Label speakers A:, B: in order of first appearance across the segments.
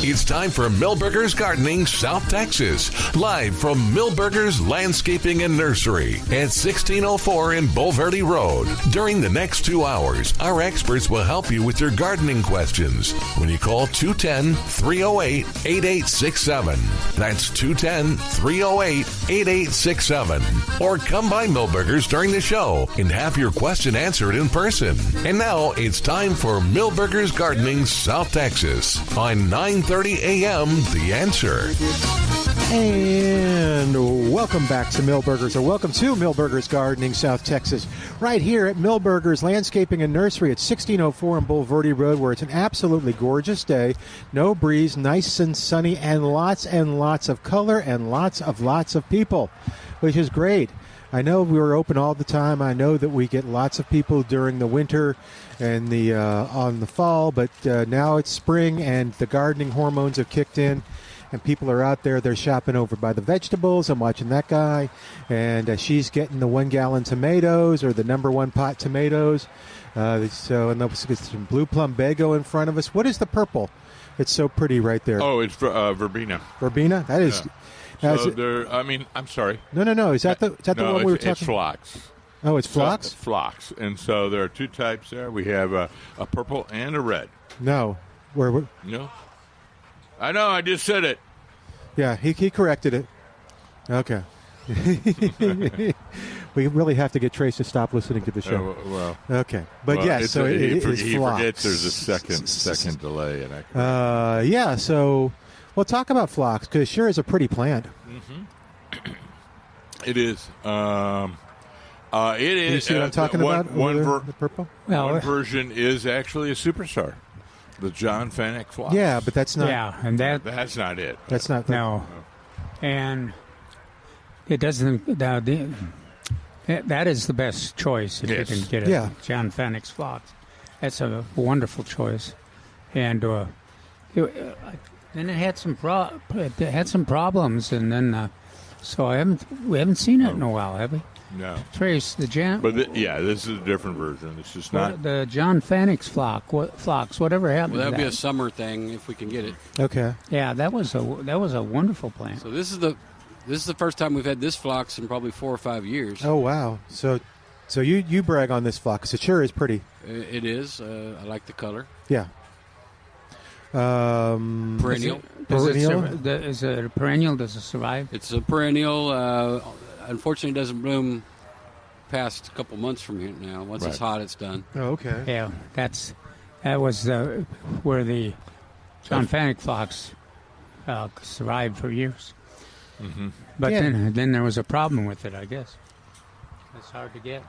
A: It's time for Milberger's Gardening South Texas, live from Milberger's Landscaping and Nursery at 1604 in Bulverde Road. During the next 2 hours, our experts will help you with your gardening questions when you call 210-308-8867. That's 210-308-8867. Or come by Milberger's during the show and have your question answered in person. And now it's time for Milberger's Gardening South Texas on 930 a.m. The Answer.
B: And welcome back to Milberger's, or welcome to Milberger's Gardening South Texas, right here at Milberger's Landscaping and Nursery at 1604 on Bulverde Road, where it's an absolutely gorgeous day, no breeze, nice and sunny, and lots of color and lots of people, which is great. I know we were open all the time. I know that we get lots of people during the winter and the on the fall, but now it's spring and the gardening hormones have kicked in, and people are out there. They're shopping over by the vegetables. I'm watching that guy, and she's getting the 1 gallon tomatoes or the number 1 pot tomatoes. And let's get some blue plumbago in front of us. What is the purple? It's so pretty right there.
C: Oh, it's verbena.
B: Verbena? That is.
C: Yeah. I'm sorry.
B: No. Is that the one we were talking?
C: It's phlox.
B: Oh, it's phlox?
C: So, phlox. And so there are 2 types there. We have a purple and a red.
B: No.
C: No. I know. I just said it.
B: Yeah, he corrected it. Okay. We really have to get Trace to stop listening to the show. Okay. But yes, so it is phlox.
C: He forgets there's a second delay.
B: So we'll talk about phlox, because it sure is a pretty plant.
C: Mm-hmm. It is. It is.
B: You see what I'm talking about? The purple?
C: One version is actually a superstar, the John Fanick phlox.
B: Yeah, but that's not.
D: Yeah, and
C: that's not it.
B: That's not.
D: No. And it doesn't. That is the best choice if you can get it. Yeah. John Fanick's phlox. That's a wonderful choice, and then it had some problems, and then so we haven't seen it in a while, have we?
C: No.
D: Trace the John.
C: But this is a different version. It's just not
D: the John Fanick's phlox. Whatever happened?
E: Well, that'd
D: to
E: be a summer thing if we can get it.
B: Okay.
D: Yeah, that was a wonderful plant.
E: So this is the first time we've had this phlox in probably 4 or 5 years.
B: Oh wow! So you brag on this phlox. It sure is pretty.
E: It is. I like the color.
B: Yeah.
E: Perennial.
D: Is it a perennial? Does it survive?
E: It's a perennial. Unfortunately, it doesn't bloom past a couple months from here now. Once it's hot, it's done.
B: Oh, okay.
D: Yeah, that was where the John Fanick phlox survived for years.
C: Mm-hmm.
D: But then there was a problem with it, I guess. It's hard to get.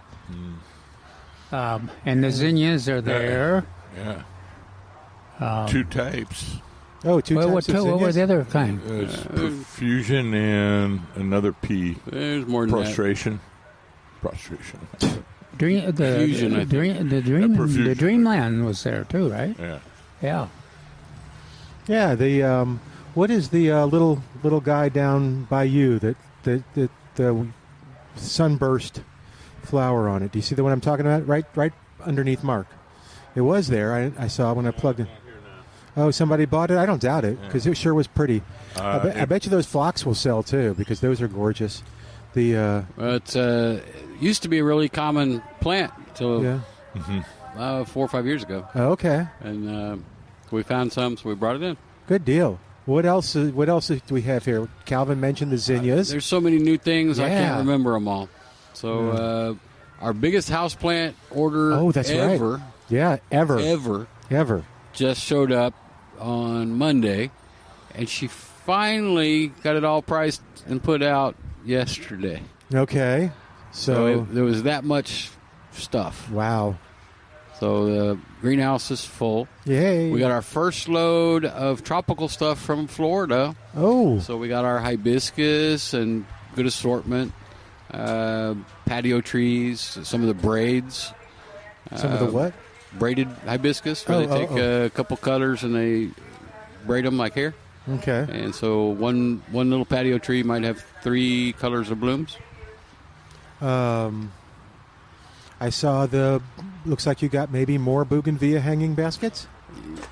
D: And the zinnias are there.
C: Yeah. 2 types.
B: Oh, 2 types of zinnias?
D: What were the other kind?
C: It's profusion and another P.
E: There's more than
C: prostration.
E: Fusion, I think.
D: The Dreamland was there too, right?
C: Yeah.
B: Yeah. The what is the little guy down by you that the sunburst flower on it? Do you see the one I'm talking about? Right underneath Mark. It was there. I saw when I plugged it. Oh, somebody bought it? I don't doubt it, because it sure was pretty. I bet you those phlox will sell, too, because those are gorgeous.
E: It used to be a really common plant until 4 or 5 years ago.
B: Oh, okay.
E: And we found some, so we brought it in.
B: Good deal. What else do we have here? Calvin mentioned the zinnias.
E: There's so many new things, I can't remember them all. So our biggest houseplant order ever.
B: Right. Yeah, ever.
E: Just showed up on Monday, and she finally got it all priced and put out yesterday.
B: Okay. So
E: there was that much stuff.
B: Wow.
E: So the greenhouse is full.
B: Yay.
E: We got our first load of tropical stuff from Florida.
B: Oh.
E: So we got our hibiscus and good assortment, patio trees, some of the braids.
B: Some of the what?
E: Braided hibiscus, where they take a couple colors and they braid them like hair.
B: Okay.
E: And so one little patio tree might have 3 colors of blooms.
B: I saw looks like you got maybe more bougainvillea hanging baskets?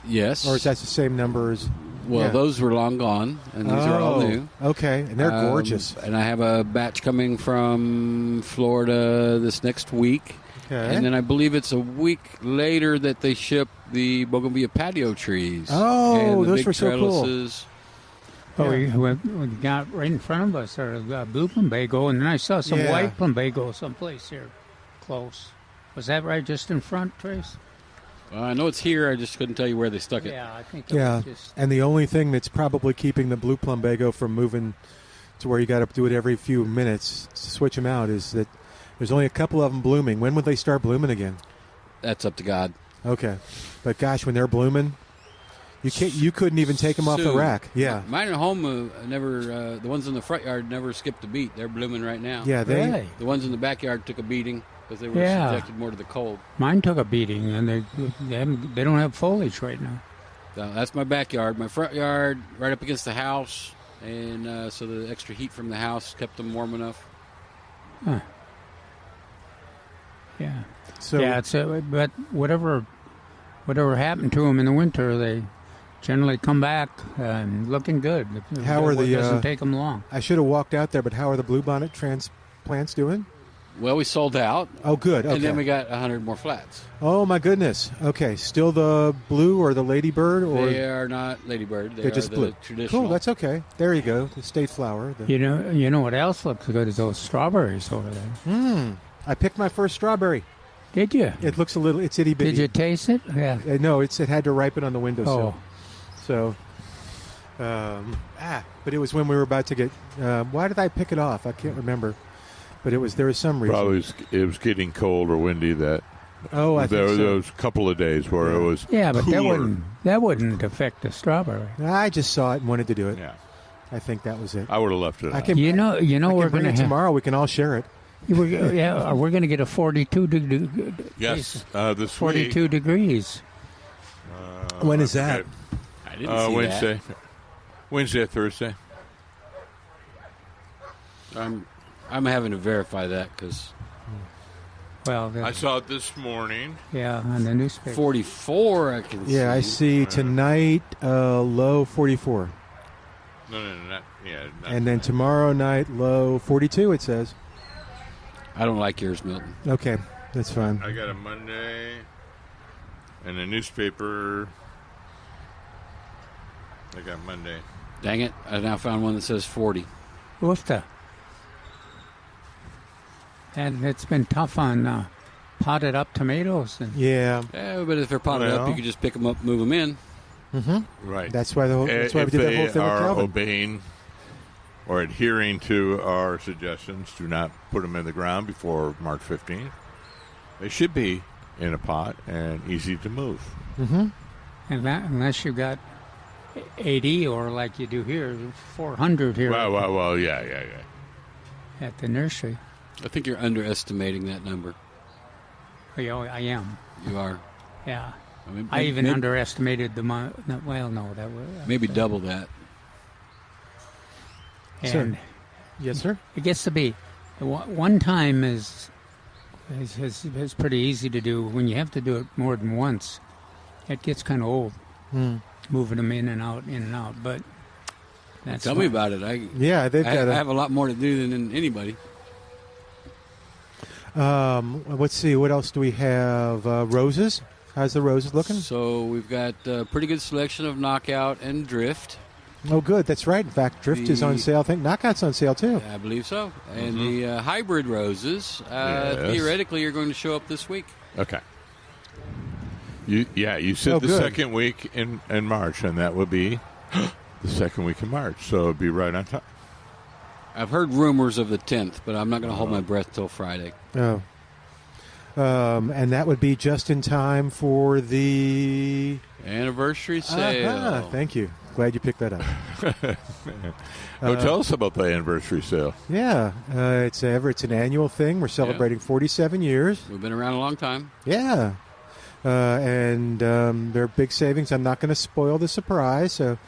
E: Yes.
B: Or is that the same number as?
E: Well,
B: Yeah.
E: those were long gone, and these are all new.
B: Okay, and they're gorgeous.
E: And I have a batch coming from Florida this next week.
B: Okay.
E: And then I believe it's a week later that they ship the bougainvillea patio trees.
B: Oh,
E: and the
B: those
E: big
B: were so cool.
E: trellises.
D: Oh, we got right in front of us a blue plumbago, and then I saw some
B: Yeah.
D: white plumbago someplace here close. Was that right just in front, Trace?
E: I know it's here. I just couldn't tell you where they stuck it.
D: Yeah, I think it
B: Yeah,
D: was just...
B: and the only thing that's probably keeping the blue plumbago from moving to where you got to do it every few minutes to switch them out is that there's only a couple of them blooming. When would they start blooming again?
E: That's up to God.
B: Okay, but gosh, when they're blooming, you couldn't even take them off the
E: Soon.
B: rack. Yeah,
E: Mine at home never. The ones in the front yard never skipped a beat. They're blooming right now.
B: yeah, they.
D: Really?
E: The ones in the backyard took a beating because they were
D: Yeah.
E: subjected more to the cold.
D: Mine took a beating, and they don't have foliage right now.
E: So that's my backyard. My front yard, right up against the house, and so the extra heat from the house kept them warm enough.
D: Huh. Yeah.
B: So
D: Yeah, but whatever happened to them in the winter, they generally come back looking good.
B: How are
D: It
B: the,
D: doesn't take them long.
B: I should have walked out there, but how are the bluebonnet transplants doing?
E: Well, we sold out,
B: Oh, good. Okay.
E: and then we got 100 more flats.
B: Oh my goodness. Okay, still the blue or the ladybird or
E: They are not ladybird. They
B: they're
E: are
B: just
E: the
B: blue.
E: traditional.
B: Cool. That's okay. There you go. The state flower.
D: You know what else looks good is those strawberries over there.
B: I picked my first strawberry.
D: Did you?
B: It looks a little. It's itty bitty.
D: Did you taste it? Yeah.
B: No, it had to ripen on the windowsill.
D: Oh,
B: So, but it was when we were about to get. Why did I pick it off? I can't remember. But there was some reason.
C: Probably it was getting cold or windy. That
B: Oh, I
C: there
B: think so.
C: was a couple of days where it was
D: yeah, but
C: cooler.
D: that wouldn't affect the strawberry.
B: I just saw it and wanted to do it.
C: Yeah,
B: I think that was it.
C: I would have left it.
B: I
C: out.
B: can.
D: You know,
B: I
D: we're
B: can bring
D: going
B: it
D: to have.
B: tomorrow. We can all share it.
D: We're going to get a 42 degree.
C: Yes, this
D: 42
C: week.
D: degrees.
B: When is that?
E: I didn't see
C: Wednesday. Wednesday, Thursday.
E: that. I'm having to verify that because
D: Well,
C: I saw it this morning.
D: yeah, on the newspaper.
E: 44 I can see.
B: Yeah, I see tonight low 44,
C: No, not yeah. Not
B: and then tomorrow night low 42. It says.
E: I don't like yours, Milton.
B: Okay, that's fine.
C: I got a Monday and a newspaper. I got Monday.
E: Dang it. I now found one that says 40.
D: Oofta. And it's been tough on potted up tomatoes. And
B: Yeah,
E: Yeah, but if they're potted
C: Well.
E: up, you could just pick them up, move them in.
C: Right.
B: that's why that's why we
C: if
B: did that
C: they
B: whole thing with
C: are
B: Calvin.
C: obeying or adhering to our suggestions, do not put them in the ground before March 15th. They should be in a pot and easy to move.
D: and that, unless you got 80 or like you do here, 400 here
C: Well, yeah.
D: at the nursery.
E: I think you're underestimating that number.
D: Yeah, I am.
E: You are.
D: Yeah.
E: I mean,
D: I even
E: maybe,
D: underestimated the well, no, that was
E: maybe double that.
D: And
B: Yes, sir.
D: it gets to be one time is pretty easy to do. When you have to do it more than once, it gets kind of old. Moving them in and out. But that's
E: Tell me about it.
B: Yeah, they've
E: I
B: got
E: have a lot more to do than anybody.
B: Let's see. What else do we have? Roses. How's the roses looking?
E: So we've got a pretty good selection of Knockout and Drift.
B: Oh, good. That's right. In fact, Drift is on sale. I think Knockout's on sale too.
E: I believe so. And the hybrid roses,
C: Yes.
E: theoretically, are going to show up this week.
C: Okay. You said the
B: good.
C: second week in March, and that would be the second week in March, so it'd be right on time.
E: I've heard rumors of the 10th, but I'm not going to hold my breath till Friday.
B: Oh. And that would be just in time for the
E: Anniversary sale.
B: Thank you. Glad you picked that up.
C: Tell us about the anniversary sale.
B: Yeah, it's an annual thing. We're celebrating 47 years.
E: We've been around a long time.
B: Yeah, and there are big savings. I'm not going to spoil the surprise, so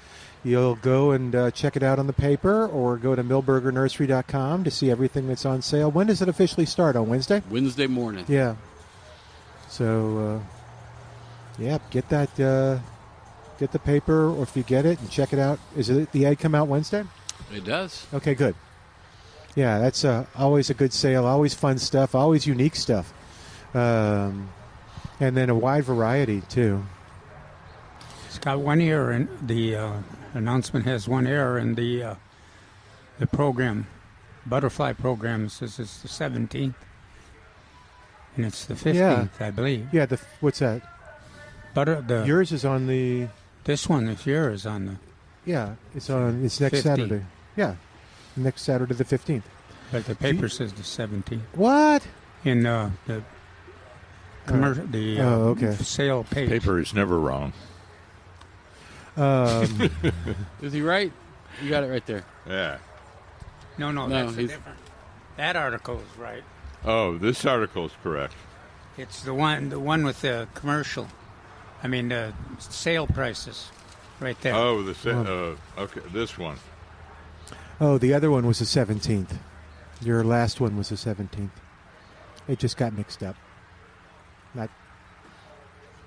B: you'll go and check it out on the paper or go to millburgernursery.com to see everything that's on sale. When does it officially start? On Wednesday?
E: Wednesday morning.
B: Yeah. So, get that get the paper, or if you get it and check it out. Is it the ad come out Wednesday?
E: It does.
B: Okay, good. Yeah, that's always a good sale. Always fun stuff. Always unique stuff. And then a wide variety, too.
D: It's got one error, and the announcement has one error in the program. Butterfly program says it's the 17th, and it's the 15th, I believe.
B: Yeah, what's that? Yours is on the...
D: This one this year is on the...
B: Yeah, it's next 15th. Saturday. Yeah, next Saturday the 15th.
D: But the paper says the 17th.
B: What?
D: In the sale page.
C: Paper is never wrong.
E: Is he right? You got it right there.
C: Yeah.
D: No, that's different. That article is right.
C: Oh, this article is correct.
D: It's the one with the commercial. I mean, the sale prices, right there.
C: Oh, okay, this one.
B: Oh, the other one was the 17th. Your last one was the 17th. It just got mixed up.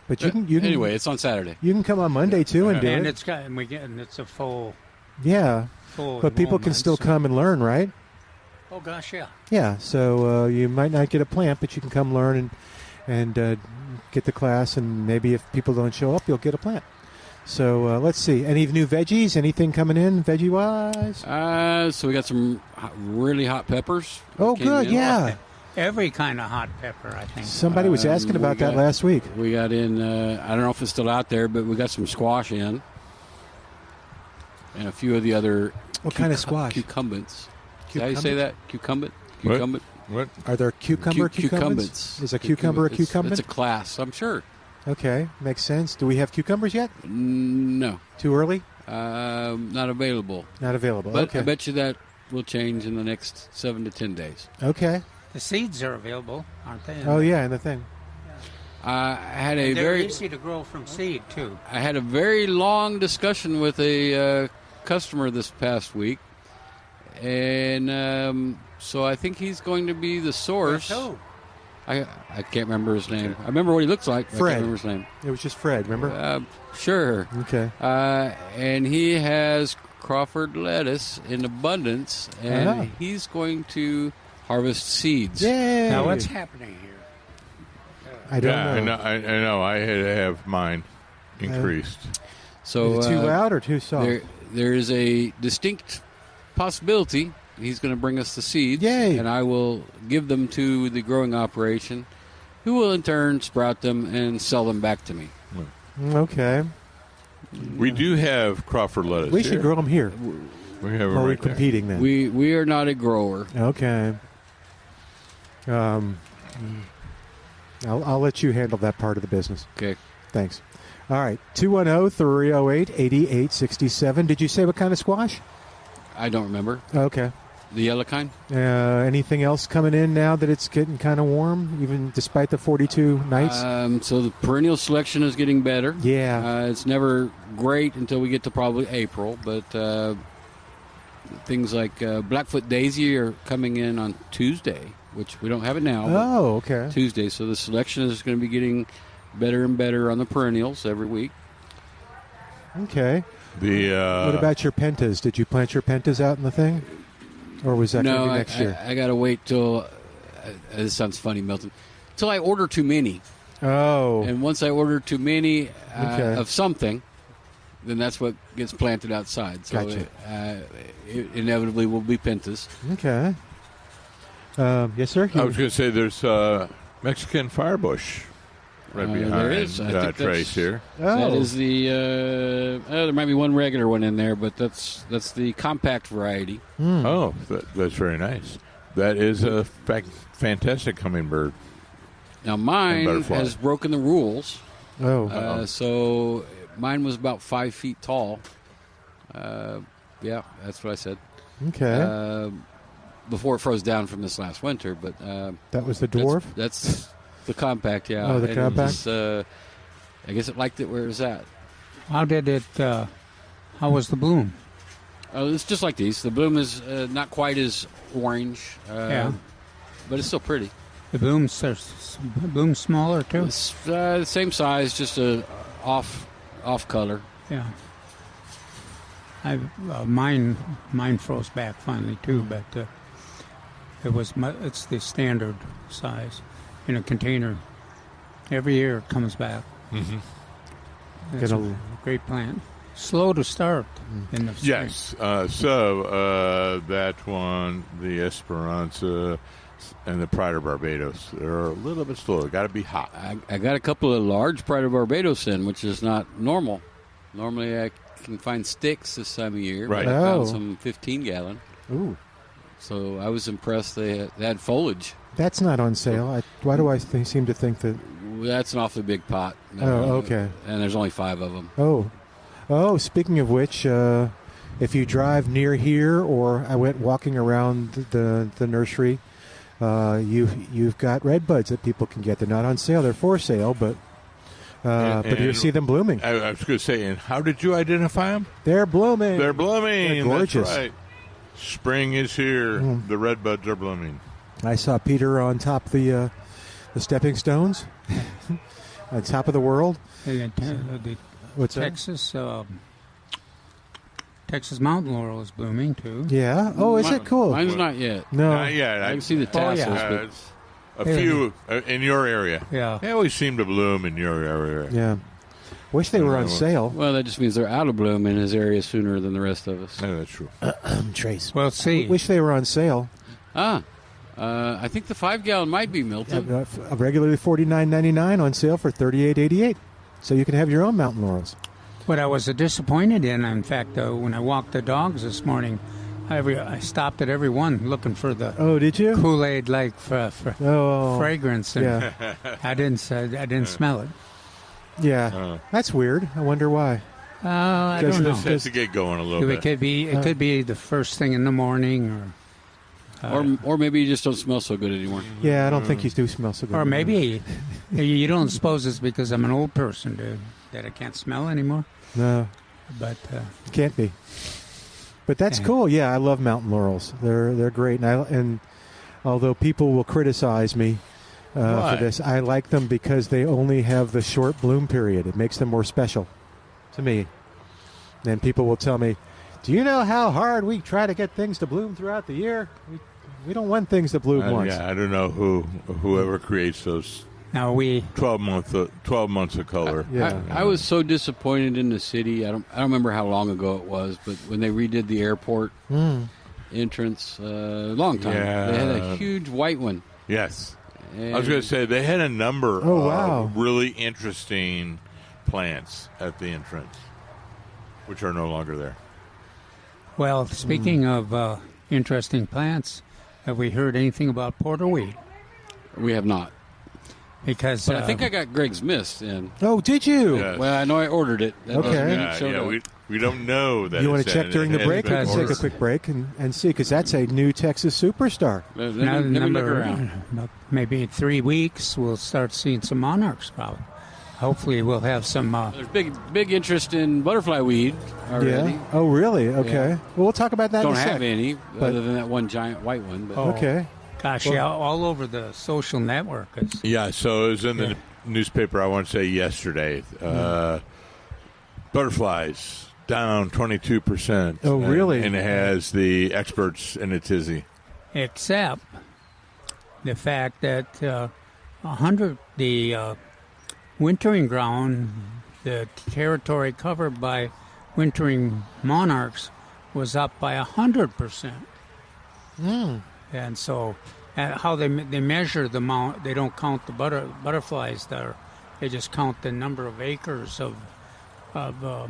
B: But you can
E: anyway. It's on Saturday.
B: You can come on Monday too and do it.
D: And it's a full.
B: Yeah, but people can still come and learn, right?
D: Oh gosh, yeah.
B: Yeah, so you might not get a plant, but you can come learn and get the class, and maybe if people don't show up, you'll get a plant. So let's see. Any new veggies? Anything coming in veggie-wise?
E: So we got some really hot peppers.
B: Oh, good, yeah.
D: Every kind of hot pepper, I think.
B: Somebody was asking about that last week.
E: We got in, I don't know if it's still out there, but we got some squash in. And a few of the other...
B: What kind of squash?
E: Cucumbits. Is that how you say that? Cucumbit?
C: What?
B: Are there cucumbits? Is a cucumber a cucumbit?
E: It's a class, I'm sure.
B: Okay, makes sense. Do we have cucumbers yet?
E: No.
B: Too early?
E: Not available.
B: Not available,
E: but
B: okay.
E: I bet you that will change in the next 7 to 10 days.
B: Okay.
D: The seeds are available, aren't they?
B: Oh, yeah, in the thing.
D: They're easy to grow from seed, too.
E: I had a very long discussion with a customer this past week, and so I think he's going to be the source.
D: Who?
E: I can't remember his name. I remember what he looks like.
B: Fred.
E: I can't remember his name.
B: It was just Fred, remember?
E: Sure.
B: Okay.
E: And he has Crawford lettuce in abundance, and he's going to harvest seeds.
B: Yay!
D: Now, what's happening here?
B: I don't know.
C: I know. I had to have mine increased.
E: So
B: is it too loud or too soft?
E: There is a distinct possibility he's going to bring us the seeds.
B: Yay!
E: And I will give them to the growing operation, who will in turn sprout them and sell them back to me.
B: Okay.
C: We do have Crawford lettuce.
B: We should grow them here.
C: We have it
B: Are we
C: right there.
B: competing then?
E: We are not a grower.
B: Okay. I'll let you handle that part of the business.
E: Okay.
B: Thanks. All right. 210-308-8867. Did you say what kind of squash?
E: I don't remember.
B: Okay.
E: The yellow kind?
B: Anything else coming in now that it's getting kind of warm, even despite the 42 nights?
E: So the perennial selection is getting better.
B: Yeah.
E: It's never great until we get to probably April, but things like Blackfoot Daisy are coming in on Tuesday, which we don't have it now.
B: Oh, okay.
E: Tuesday. So the selection is going to be getting better and better on the perennials every week.
B: Okay. What about your pentas? Did you plant your pentas out in the thing? Or was that going to be next year?
E: I got to wait till, this sounds funny, Milton, till I order too many.
B: Oh.
E: And once I order too many of something, then that's what gets planted outside. So
B: gotcha.
E: It inevitably will be pentas.
B: Okay. Yes, sir?
C: I was going to say there's Mexican firebush right behind
E: there is.
C: Trace here.
B: Oh.
E: That is the, there might be one regular one in there, but that's the compact variety.
C: Oh, that's very nice. That is a fantastic hummingbird.
E: Now mine has broken the rules.
B: Oh.
E: So mine was about 5 feet tall. Yeah, that's what I said.
B: Okay.
E: Before it froze down from this last winter, but
B: that was the dwarf?
E: That's the compact, yeah.
B: Oh, the compact?
E: I guess it liked it where it was at.
D: How was the bloom?
E: It's just like these. The bloom is not quite as orange, but it's still pretty.
D: The bloom's smaller, too?
E: It's the same size, just a off color.
D: Yeah. Mine froze back finally too, but it's the standard size in a container. Every year it comes back.
C: Mm-hmm.
D: It's a great plant. Slow to start in the spring.
C: Yes. So that one, the Esperanza and the Pride of Barbados, they're a little bit slower. Got to be hot.
E: I got a couple of large Pride of Barbados in, which is not normal. Normally I can find sticks this time of year.
C: Right.
E: But I found some 15-gallon.
B: Ooh.
E: So I was impressed they had foliage.
B: That's not on sale. Why do I seem to think that?
E: That's an awfully big pot.
B: Oh, okay.
E: And there's only 5 of them.
B: Oh, speaking of which, if you drive near here, or I went walking around the nursery, you've got red buds that people can get. They're not on sale; they're for sale, but you see them blooming.
C: I was going to say, and how did you identify them?
B: They're blooming.
C: They're blooming.
B: They're gorgeous.
C: That's right. Spring is here. The red buds are blooming.
B: I saw Peter on top of the stepping stones, on top of the world. What's
D: Texas? Texas mountain laurel is blooming too.
B: Yeah. Oh, is it cool?
E: Mine's not yet.
B: No.
C: Not yet.
E: I can see the tassels.
C: A few in your area.
D: Yeah.
C: They always seem to bloom in your area.
B: Yeah. Wish they were on sale.
E: Well, that just means they're out of bloom in his area sooner than the rest of us.
C: Yeah, that's true.
B: Trace.
D: Well, see.
B: Wish they were on sale.
E: I think the 5-gallon might be Milton.
B: Regularly $49.99, on sale for $38.88. So you can have your own mountain laurels.
D: What I was disappointed in fact, when I walked the dogs this morning, I stopped at every one looking for the
B: did you?
D: Kool-Aid like fragrance, and I didn't smell it.
B: Yeah, that's weird. I wonder why.
D: I don't know.
C: Just to get going a little bit.
D: It could be the first thing in the morning,
E: or maybe you just don't smell so good anymore.
B: Yeah, I don't think you do smell so good.
D: Or maybe you don't suppose it's because I'm an old person, dude, that I can't smell anymore.
B: No,
D: but
B: can't be. But that's cool. Yeah, I love mountain laurels. They're great, and although people will criticize me for this, I like them because they only have the short bloom period. It makes them more special to me. And people will tell me, "Do you know how hard we try to get things to bloom throughout the year? We don't want things to bloom once."
C: Yeah, I don't know whoever creates those.
D: Now
C: 12 months of color.
E: I was so disappointed in the city. I don't remember how long ago it was, but when they redid the airport entrance, long time, they had a huge white one.
C: Yes, I was going to say they had a number of really interesting plants at the entrance, which are no longer there.
D: Well, speaking of interesting plants, have we heard anything about porterweed?
E: We have not.
D: Because
E: but I think I got Greg's Mist in.
B: Oh, did you?
C: Yes.
E: Well, I know I ordered it.
B: Okay.
C: We don't know that.
B: You want to check during the break? Let's take a quick break and see, because that's a new Texas superstar.
E: Let me look around.
D: Maybe 3 weeks, we'll start seeing some monarchs, probably. Hopefully, we'll have some.
E: There's big interest in butterfly weed already.
B: Yeah. Oh, really? Okay.
E: Yeah.
B: Well, we'll talk about that.
E: Don't
B: in a
E: have
B: sec.
E: any other than that one giant white one. But.
B: Okay.
D: Gosh, all over the social network.
C: Yeah. So it was in the newspaper. I want to say yesterday. Butterflies down 22%.
B: Oh, really?
C: And it has the experts in a tizzy.
D: Except the fact that the wintering ground, the territory covered by wintering monarchs, was up by 100%. And so, how they measure the amount, they don't count the butterflies there. They just count the number of acres of the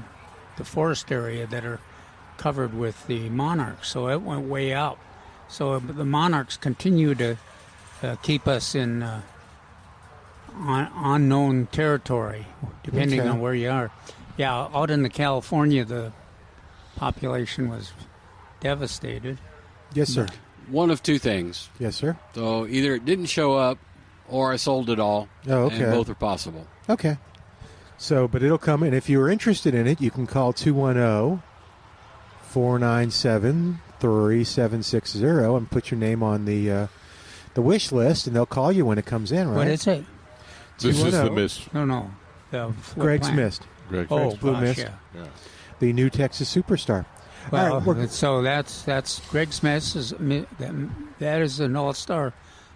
D: forest area that are covered with the monarchs. So it went way up. So the monarchs continue to keep us in unknown territory, depending on where you are. Yeah, out in California, the population was devastated.
B: Yes, sir.
E: One of two things.
B: Yes, sir.
E: So either it didn't show up, or I sold it all.
B: Oh, okay.
E: And both are possible.
B: Okay. So, but it'll come, and if you were interested in it, you can call 210-497-3760 and put your name on the wish list, and they'll call you when it comes in, right?
D: What is it?
C: This is the mist.
D: No.
B: Greg's Mist.
C: Greg
D: Oh,
B: Blue
D: gosh,
B: Mist.
D: yeah.
B: The new Texas superstar.
D: Well,
B: All right,
D: so that's Greg Smith. That is an all-star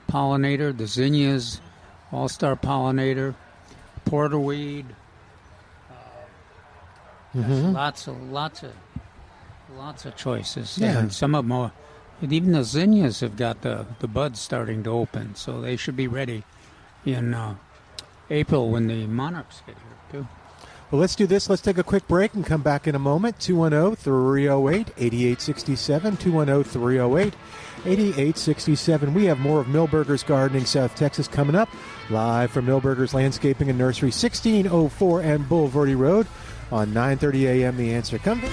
D: pollinator. The zinnias, all-star pollinator. Porterweed. Lots of choices.
B: Yeah.
D: And some of them are, and even the zinnias have got the buds starting to open, so they should be ready in April when the monarchs get here too.
B: Well, let's do this. Let's take a quick break and come back in a moment. 210-308-8867. 210-308-8867. We have more of Milberger's Gardening South Texas coming up. Live from Milberger's Landscaping and Nursery, 1604 and Boulevardy Road on 9:30 a.m. The Answer. Come back.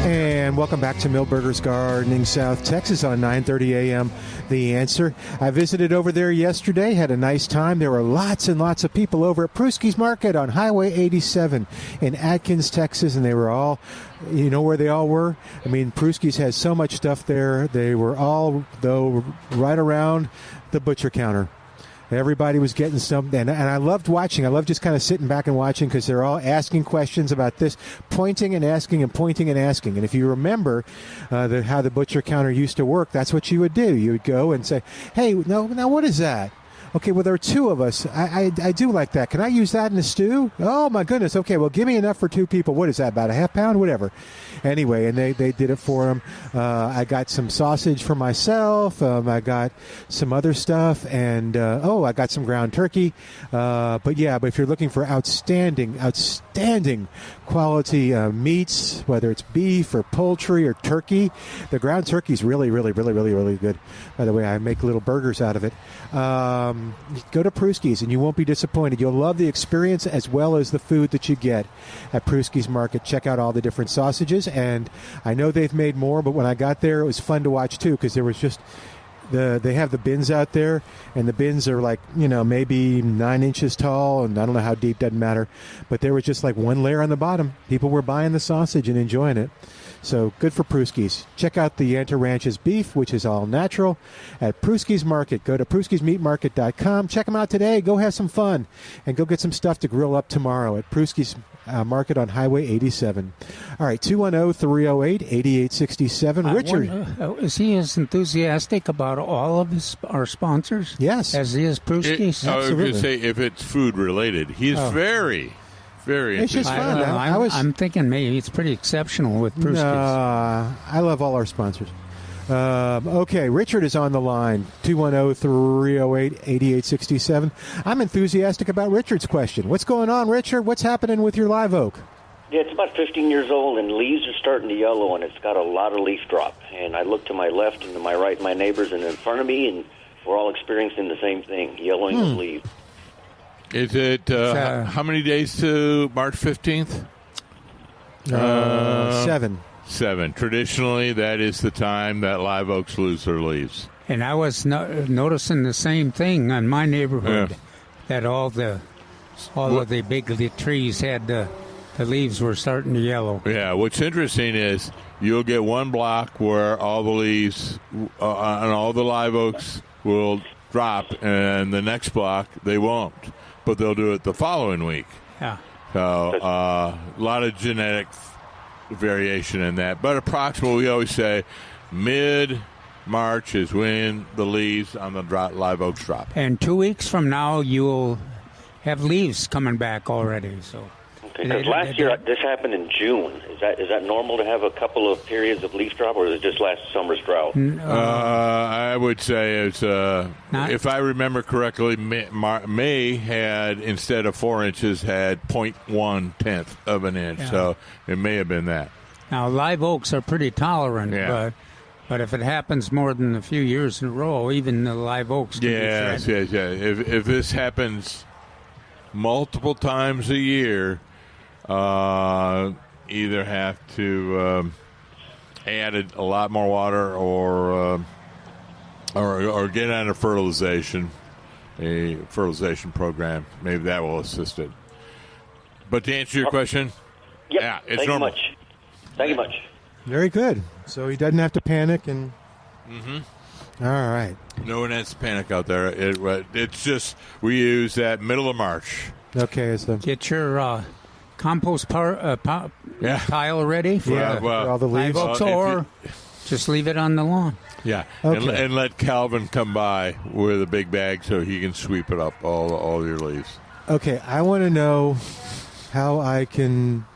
B: And welcome back to Milberger's Gardening South Texas on 9:30 a.m. The Answer. I visited over there yesterday, had a nice time. There were lots and lots of people over at Pruski's Market on Highway 87 in Atkins, Texas, and they were all, you know where they all were? I mean, Pruski's has so much stuff there. They were all, though, right around the butcher counter. Everybody was getting something, and I loved watching. I loved just kind of sitting back and watching because they're all asking questions about this, pointing and asking and pointing and asking. And if you remember how the butcher counter used to work, that's what you would do. You would go and say, hey, no, now what is that? Okay, well, there are two of us. I do like that. Can I use that in a stew? Oh, my goodness. Okay, well, give me enough for two people. What is that, about a half pound? Whatever. Anyway, and they did it for them. I got some sausage for myself. I got some other stuff. And, I got some ground turkey. But if you're looking for outstanding quality meats, whether it's beef or poultry or turkey, the ground turkey is really, really, really, really, really good. By the way, I make little burgers out of it. Go to Pruski's and you won't be disappointed. You'll love the experience as well as the food that you get at Pruski's Market. Check out all the different sausages, and I know they've made more, but when I got there, it was fun to watch too because there was just they have the bins out there, and the bins are like, maybe 9 inches tall, and I don't know how deep, doesn't matter, but there was just like one layer on the bottom. People were buying the sausage and enjoying it. So good for Pruski's. Check out the Yanta Ranch's beef, which is all natural, at Pruski's Market. Go to Pruski'sMeatMarket.com. Check them out today. Go have some fun, and go get some stuff to grill up tomorrow at Pruski's Market on Highway 87. All right, 210-308-8867. Richard.
D: Is he as enthusiastic about all of our sponsors?
B: Yes.
D: As he is Pruski's?
C: I was going to say, if it's food related, he's very
B: it's just fun.
D: I'm thinking maybe it's pretty exceptional with Pruski's.
B: I love all our sponsors. Okay, Richard is on the line, 210-308-8867. I'm enthusiastic about Richard's question. What's going on, Richard? What's happening with your live oak?
F: Yeah, it's about 15 years old, and leaves are starting to yellow, and it's got a lot of leaf drop. And I look to my left and to my right, my neighbors, and in front of me, and we're all experiencing the same thing, yellowing of leaves.
C: Is it how many days to March 15th?
B: 7.
C: 7. Traditionally, that is the time that live oaks lose their leaves.
D: And I was noticing the same thing in my neighborhood, that all of the big trees had the leaves were starting to yellow.
C: Yeah, what's interesting is you'll get one block where all the leaves on all the live oaks will drop, and the next block they won't. But they'll do it the following week.
D: Yeah.
C: So a lot of genetic variation in that. But approximately, we always say mid-March is when the leaves on the live oaks drop.
D: And 2 weeks from now, you'll have leaves coming back already. So.
F: Okay, because last year this happened in June. Is that normal to have a couple of periods of leaf drop, or is it just last summer's drought?
C: I would say it's if I remember correctly, May had, instead of 4 inches, had 0.1 of an inch. Yeah. So it may have been that.
D: Now live oaks are pretty tolerant, but if it happens more than a few years in a row, even the live oaks can be threatened.
C: Yes. If this happens multiple times a year, either have to add a lot more water or get on a fertilization program. Maybe that will assist it. But to answer your question,
F: yep.
C: It's normal.
F: Thank you much.
B: Very good. So he doesn't have to panic. And All right.
C: No one has to panic out there. It's just we use that middle of March.
B: Okay.
D: Get your compost pile ready for
B: all the leaves.
D: Or just leave it on the lawn.
C: Yeah,
B: okay.
C: and let Calvin come by with a big bag so he can sweep it up, all your leaves.
B: Okay, I want to know how I can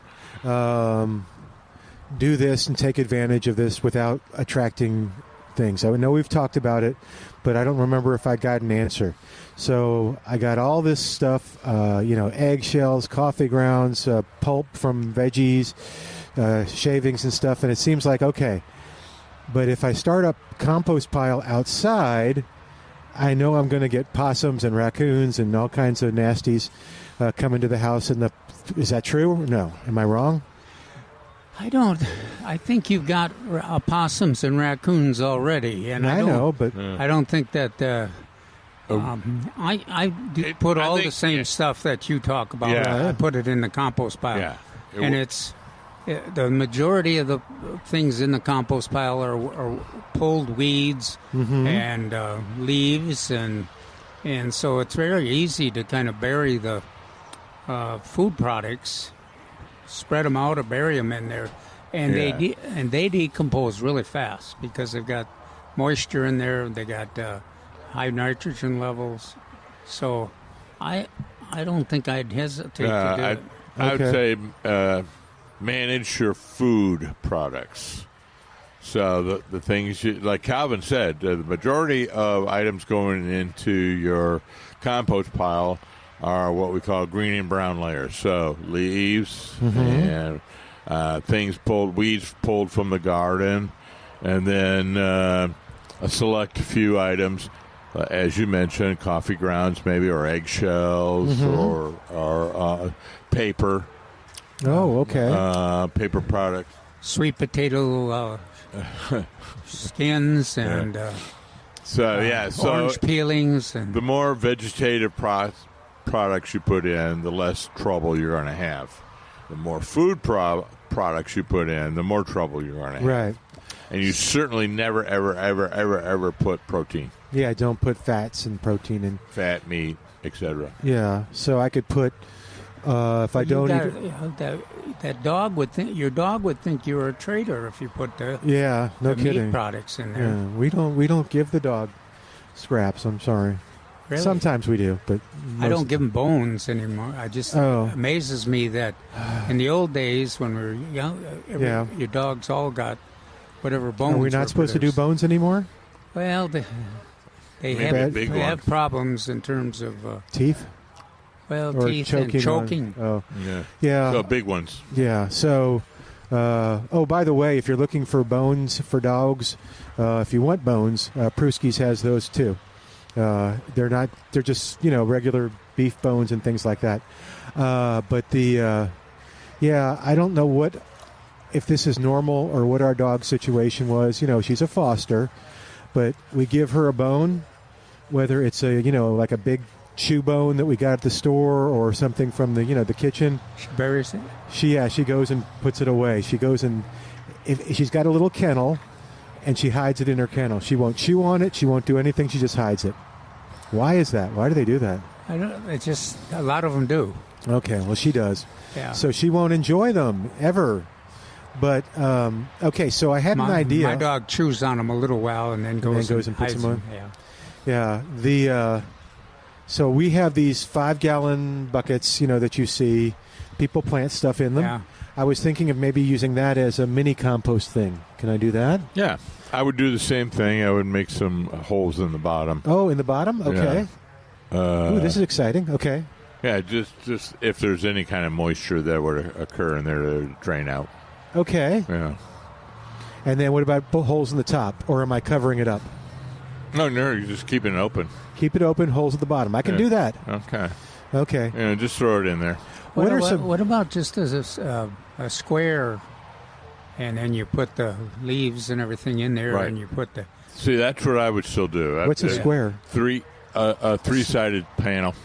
B: do this and take advantage of this without attracting things. I know we've talked about it, but I don't remember if I got an answer. So I got all this stuff, eggshells, coffee grounds, pulp from veggies, shavings and stuff, and it seems like, okay, but if I start up compost pile outside, I know I'm going to get possums and raccoons and all kinds of nasties come into the house. Is that true or no? Am I wrong?
D: I think you've got possums and raccoons already, and I know,
B: but
D: I don't think that. I put all the same stuff that you talk about.
C: Yeah.
D: I put it in the compost pile,
C: Yeah.
D: It's the majority of the things in the compost pile are pulled weeds and leaves, and so it's very easy to kind of bury the food products, spread them out or bury them in there, and they decompose really fast because they've got moisture in there. They got high nitrogen levels, so I don't think I'd hesitate to do it.
C: I would say manage your food products. So the things like Calvin said, the majority of items going into your compost pile are what we call green and brown layers. So leaves and weeds pulled from the garden, and then a select few items, as you mentioned, coffee grounds maybe, or eggshells, or paper.
B: Oh, okay.
C: Paper products.
D: Sweet potato skins and
C: orange
D: peelings. And
C: the more vegetative products you put in, the less trouble you're going to have. The more food products you put in, the more trouble you're going to have.
B: Right.
C: And you certainly never, ever, ever, ever, ever put protein.
B: Yeah, don't put fats and protein in.
C: Fat, meat, etc.
B: Yeah, so I could put if I don't eat
D: that dog would think your dog would think you're a traitor if you put the
B: kidding
D: meat products in there.
B: Yeah, we don't give the dog scraps. I'm sorry.
D: Really?
B: Sometimes we do, but
D: I don't give them bones anymore. I just amazes me that in the old days when we were young, your dogs all got whatever bones.
B: Are we not supposed to do bones anymore?
D: Well, they have problems in terms of
B: teeth.
D: Well,
B: or
D: teeth and choking.
B: Yeah.
C: So big ones.
B: Yeah. So, by the way, if you're looking for bones for dogs, if you want bones, Pruski's has those too. They're just regular beef bones and things like that. But I don't know if this is normal or what our dog's situation was. She's a foster, but we give her a bone, whether it's like a big chew bone that we got at the store or something from the kitchen.
D: She buries it?
B: She goes and puts it away. She goes and if she's got a little kennel and she hides it in her kennel. She won't chew on it. She won't do anything. She just hides it. Why is that? Why do they do that?
D: I don't. It's just a lot of them do.
B: Okay, well she does.
D: Yeah.
B: So she won't enjoy them ever. But okay, so I had an idea.
D: My dog chews on them a little while and then goes and
B: puts
D: hides
B: them on.
D: Yeah.
B: Yeah. So we have these 5-gallon buckets, that you see. People plant stuff in them.
D: Yeah.
B: I was thinking of maybe using that as a mini compost thing. Can I do that?
C: Yeah. I would do the same thing. I would make some holes in the bottom.
B: Oh, in the bottom? Okay.
C: Yeah.
B: Ooh, this is exciting. Okay.
C: Yeah, just if there's any kind of moisture that would occur in there to drain out.
B: Okay.
C: Yeah.
B: And then what about holes in the top? Or am I covering it up?
C: No, you're just keeping it open.
B: Keep it open, holes at the bottom. I can do that.
C: Okay. Yeah, just throw it in there.
D: What about just as a square, and then you put the leaves and everything in there,
C: right.
D: and you put the...
C: See, that's what I would still do.
B: What's a square?
C: A three-sided panel.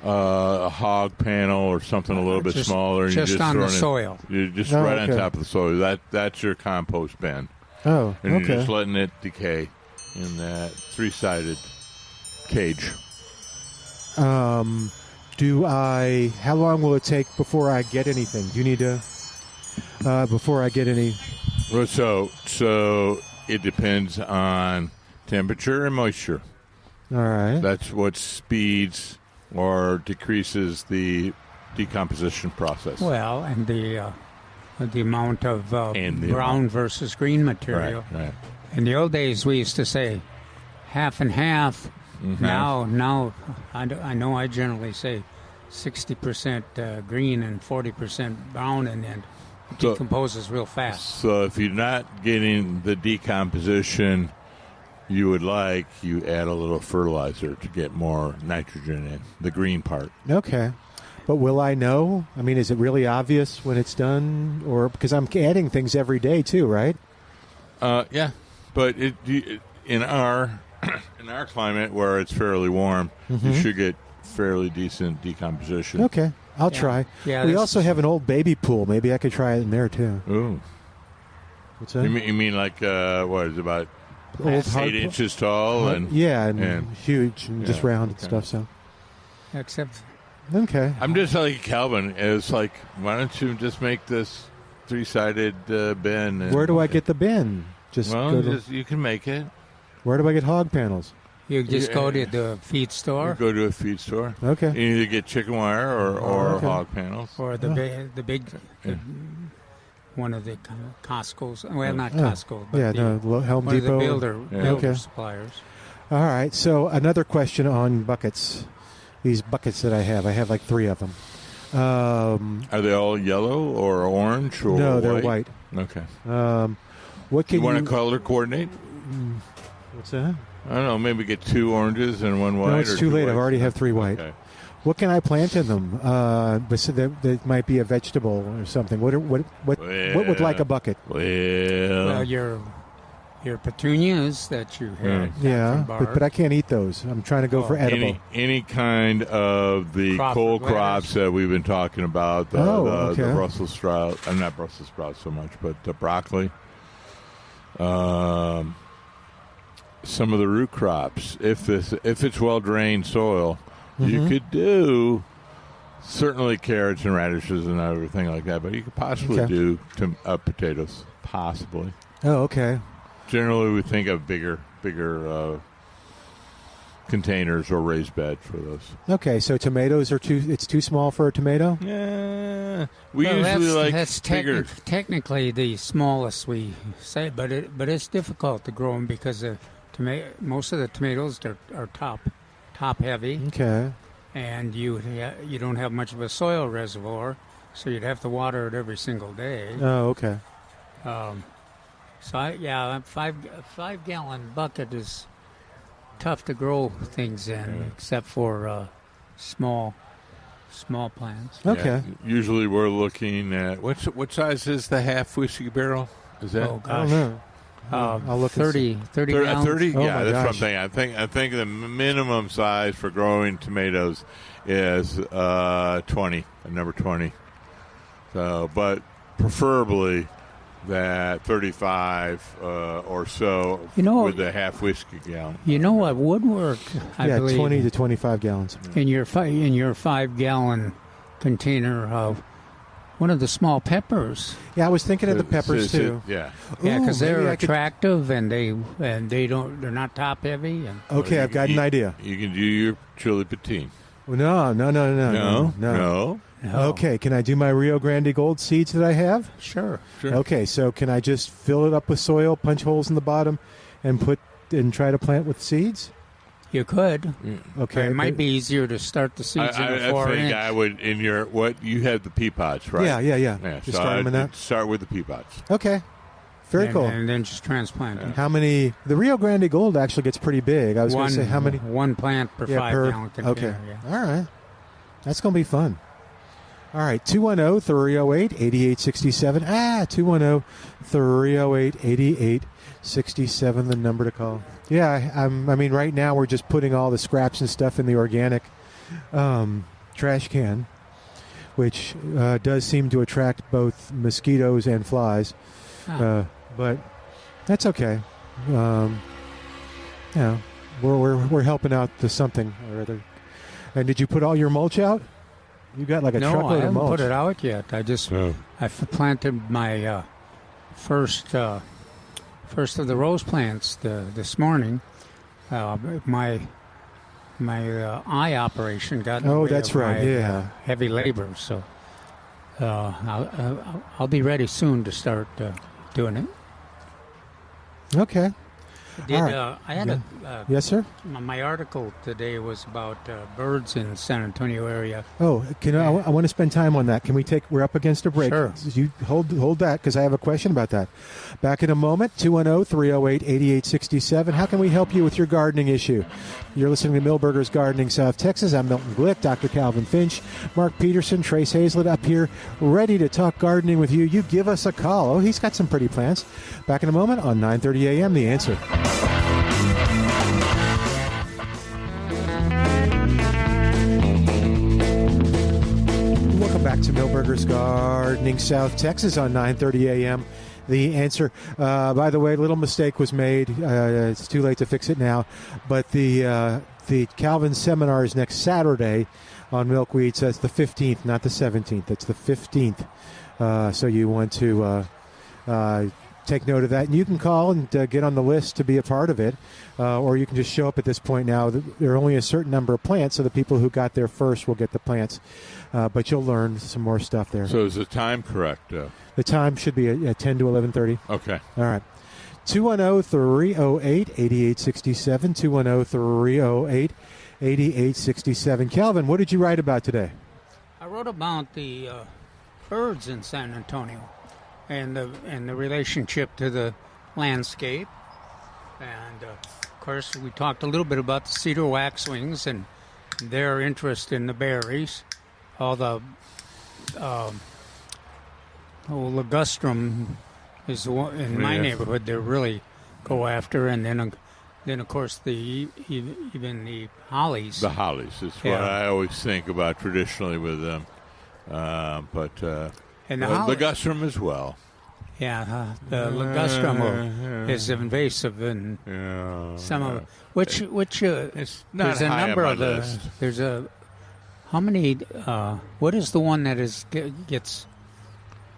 C: A hog panel or something a little bit smaller. And
D: just on the soil.
C: You're just right on top of the soil. That's your compost bin.
B: Oh,
C: and you're just letting it decay. in that 3-sided cage.
B: How long will it take before I get anything? Do you need to, before I get any?
C: Well, so it depends on temperature and moisture.
B: All right.
C: That's what speeds or decreases the decomposition process.
D: Well, and the amount of brown versus green material.
C: Right.
D: In the old days, we used to say half and half.
C: Mm-hmm.
D: Now I know I generally say 60% green and 40% brown, and then it decomposes real fast.
C: So if you're not getting the decomposition you would like, you add a little fertilizer to get more nitrogen in, the green part.
B: Okay. But will I know? I mean, is it really obvious when it's done? Or because I'm adding things every day too, right?
C: Yeah. But in our climate where it's fairly warm, you should get fairly decent decomposition.
B: Okay. I'll try.
D: Yeah,
B: we also have an old baby pool. Maybe I could try it in there too.
C: Ooh.
B: What's that?
C: You mean like, what is it, about
B: Old
C: 8 inches tall?
B: and huge and just round and stuff. So.
D: Except...
B: Okay.
C: I'm just like Calvin. It's like, why don't you just make this 3-sided bin?
B: Where do I get the bin?
C: You can make it.
B: Where do I get hog panels?
D: You just go to the feed store.
C: You go to a feed store.
B: Okay.
C: You either get chicken wire or hog panels.
D: Or the big one of the Costco's. Well, not Costco. But
B: Home
D: one
B: Depot.
D: Of the builder suppliers.
B: All right. So another question on buckets. These buckets that I have like 3 of them.
C: Are they all yellow or orange or
B: no, they're
C: white?
B: Okay.
C: What can you want to color coordinate?
B: What's that?
C: I don't know. Maybe get 2 oranges and 1 white.
B: No, it's too late. I already have 3 white.
C: Okay.
B: What can I plant in them? That might be a vegetable or something. What would like a bucket?
C: Well,
D: your petunias that you have.
B: But I can't eat those. I'm trying to go for edible.
C: Any kind of the cole crops that we've been talking about. The Brussels sprouts. Not Brussels sprouts so much, but the broccoli. Some of the root crops. If it's well-drained soil, you could do certainly carrots and radishes and everything like that, but you could possibly do potatoes. Possibly.
B: Oh, okay.
C: Generally, we think of bigger containers or raised beds for those.
B: Okay, so tomatoes it's too small for a tomato?
C: Yeah. That's bigger.
D: Technically the smallest we say, but it's difficult to grow them because most of the tomatoes are top heavy.
B: Okay.
D: And you don't have much of a soil reservoir, so you'd have to water it every single day.
B: Oh, okay.
D: So a 5-gallon bucket is tough to grow things in, except for small plants.
B: Okay.
C: Yeah, usually we're looking at what size is the half whiskey barrel? Is that?
D: Oh gosh.
B: I don't know. I'll look
D: 30 gallons.
C: 30?
B: Oh,
C: yeah,
B: my
C: that's
B: gosh.
C: what I'm thinking. I think the minimum size for growing tomatoes is 20, number 20. So, but preferably that 35 or so with the half whiskey gallon.
D: You know what would work? I believe
B: 20 to 25 gallons.
D: In your 5-gallon container of one of the small peppers.
B: Yeah, I was thinking of the peppers too.
C: Yeah,
D: because they're attractive and they're not top heavy. And
B: okay, I've got an idea.
C: You can do your chili patine.
B: No. Okay, can I do my Rio Grande Gold seeds that I have?
D: Sure.
B: Okay, so can I just fill it up with soil, punch holes in the bottom, and try to plant with seeds?
D: You could.
B: Okay.
D: It might be easier to start the seeds in a 4 inch.
C: I would you have the pea pods, right?
B: Yeah. Just start them in that.
C: Start with the pea pods.
B: Okay. Very cool.
D: And then just transplant them.
B: How many? The Rio Grande Gold actually gets pretty big. I was going to say how many?
D: 1 plant per 5-gallon container.
B: Okay.
D: Yeah.
B: All right. That's going to be fun. All right, 210-308-8867. 210-308-8867, the number to call. Yeah, I mean, right now we're just putting all the scraps and stuff in the organic trash can, which does seem to attract both mosquitoes and flies. But that's okay. Yeah, we're helping out to something or other. And did you put all your mulch out? You got like a truckload of mulch.
D: No, I haven't put it out yet. I planted my first of the rose plants this morning. My eye operation got in the way
B: that's
D: of
B: right.
D: my, heavy labor. So I'll be ready soon to start doing it.
B: Okay.
D: I had
B: yes, sir.
D: My article today was about birds in San Antonio area.
B: Oh, I want to spend time on that. Can we we're up against a break.
D: Sure.
B: You hold that because I have a question about that. Back in a moment, 210-308-8867. How can we help you with your gardening issue? You're listening to Milberger's Gardening South Texas. I'm Milton Glueck, Dr. Calvin Finch, Mark Peterson, Trace Hazlett up here, ready to talk gardening with you. You give us a call. Oh, he's got some pretty plants. Back in a moment on 9:30 a.m. The Answer. Welcome back to Milberger's Gardening South Texas on 9:30 a.m. The Answer. By the way, little mistake was made. It's too late to fix it now. But the Calvin seminar is next Saturday on milkweed. So it's the 15th, not the 17th. It's the 15th. So you want to take note of that. And you can call and get on the list to be a part of it. Or you can just show up at this point now. There are only a certain number of plants, so the people who got there first will get the plants. But you'll learn some more stuff there.
C: So is the time correct?
B: The time should be at 10 to 11:30.
C: Okay.
B: All right. 210-308-8867. 210-308-8867. Calvin, what did you write about today?
D: I wrote about the birds in San Antonio and the relationship to the landscape. And, of course, we talked a little bit about the cedar waxwings and their interest in the berries. All the ligustrum is the one in my neighborhood they really go after, and then of course even the hollies.
C: The hollies is what I always think about traditionally with them, but
D: and the
C: ligustrum as well.
D: Yeah, the ligustrum is invasive in some of which
C: it's not
D: there's a
C: high
D: number
C: on
D: of
C: my
D: the
C: list.
D: there's a how many what is the one that gets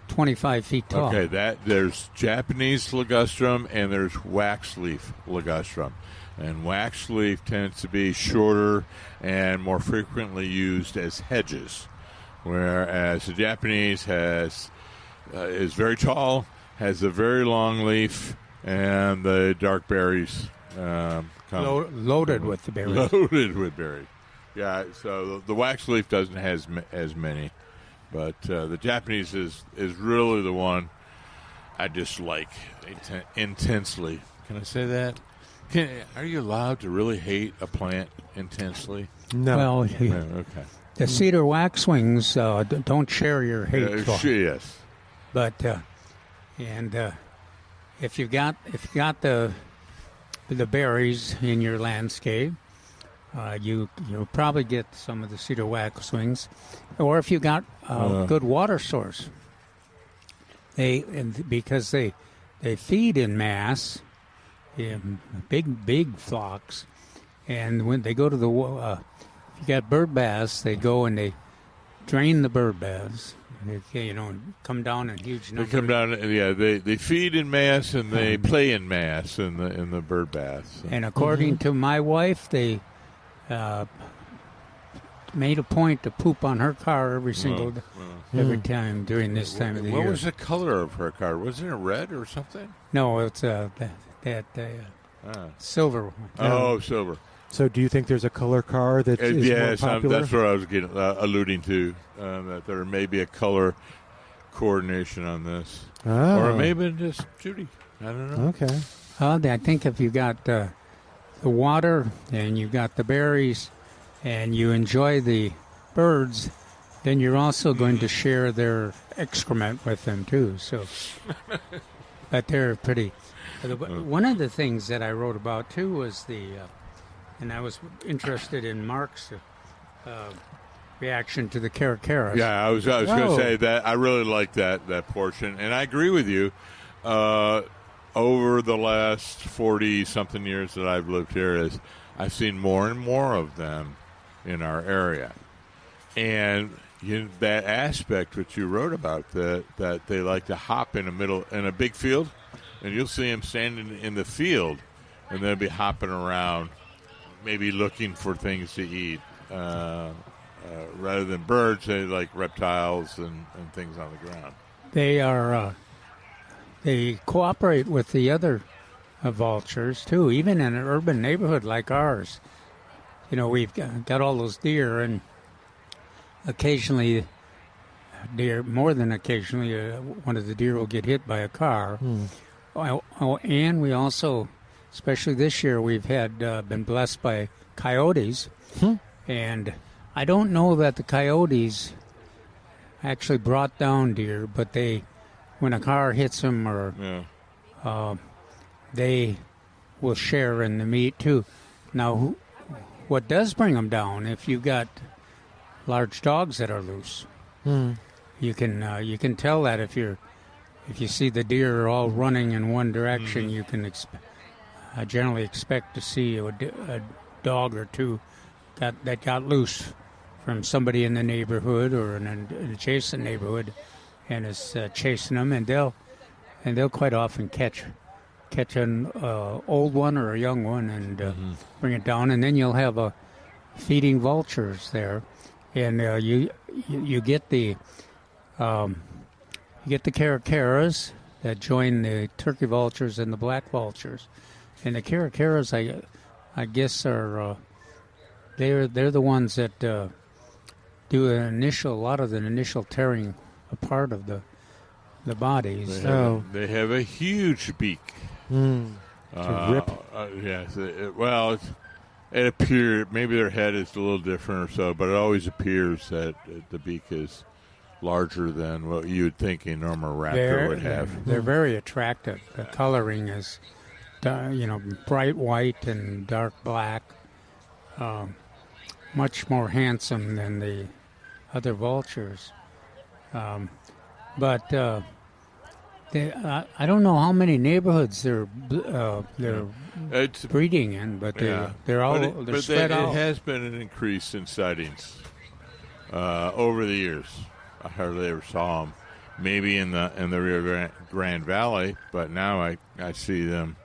D: 25 feet tall?
C: Okay, there's Japanese ligustrum and there's wax leaf ligustrum. And wax leaf tends to be shorter and more frequently used as hedges, whereas the Japanese is very tall, has a very long leaf, and the dark berries
D: loaded with the berries.
C: Loaded with berries. Yeah, so the wax leaf doesn't have as many. But the Japanese is really the one I dislike intensely. Can I say that? Are you allowed to really hate a plant intensely?
B: No.
D: Well,
C: okay.
D: The cedar waxwings don't share your hate.
C: Yes.
D: But if you got the berries in your landscape, you'll probably get some of the cedar waxwings, or if you got a good water source, because they feed in mass, in big flocks, and when they go to if you got bird baths, they go and they drain the bird baths. They, come down in huge numbers.
C: They come down, they feed in mass and they play in mass in the bird baths.
D: And according to my wife, they made a point to poop on her car every time during this time of the year.
C: What was the color of her car? Was it a red or something?
D: No, it's silver.
C: Oh, silver.
B: So do you think there's a color car that is more popular?
C: That's what I was alluding to, that there may be a color coordination on this. Or maybe just Judy. I don't know.
B: Okay.
D: I think if you got the water and you got the berries and you enjoy the birds, then you're also going to share their excrement with them too. So, but they're pretty. One of the things that I wrote about too was and I was interested in Mark's reaction to the caracaras.
C: Yeah, I was going to say that I really like that portion, and I agree with you. over the last 40-something years that I've lived here is I've seen more and more of them in our area. And that aspect which you wrote about, that they like to hop in a big field, and you'll see them standing in the field, and they'll be hopping around, maybe looking for things to eat. Rather than birds, they like reptiles and things on the ground.
D: They cooperate with the other vultures, too, even in an urban neighborhood like ours. We've got all those deer, and occasionally, more than occasionally, one of the deer will get hit by a car. And we also, especially this year, we've been blessed by coyotes. And I don't know that the coyotes actually brought down deer, but when a car hits them, they will share in the meat too. Now, what does bring them down? If you've got large dogs that are loose, you can tell that if you see the deer all running in one direction, you can generally expect to see a dog or two that got loose from somebody in the neighborhood or in an adjacent neighborhood, and is chasing them, and they'll quite often catch an old one or a young one and bring it down, and then you'll have feeding vultures there, and you get the caracaras that join the turkey vultures and the black vultures, and the caracaras I guess are they're the ones that do a lot of the initial tearing apart of the bodies.
C: They have a huge beak.
B: Rip.
C: Yes. It appears maybe their head is a little different or so, but it always appears that the beak is larger than what you would think a normal raptor would have.
D: They're very attractive. The coloring is, bright white and dark black. Much more handsome than the other vultures. But I don't know how many neighborhoods they're breeding in, but they're spread out.
C: It has been an increase in sightings over the years. I hardly ever saw them. Maybe in the Rio Grande Valley, but now I see them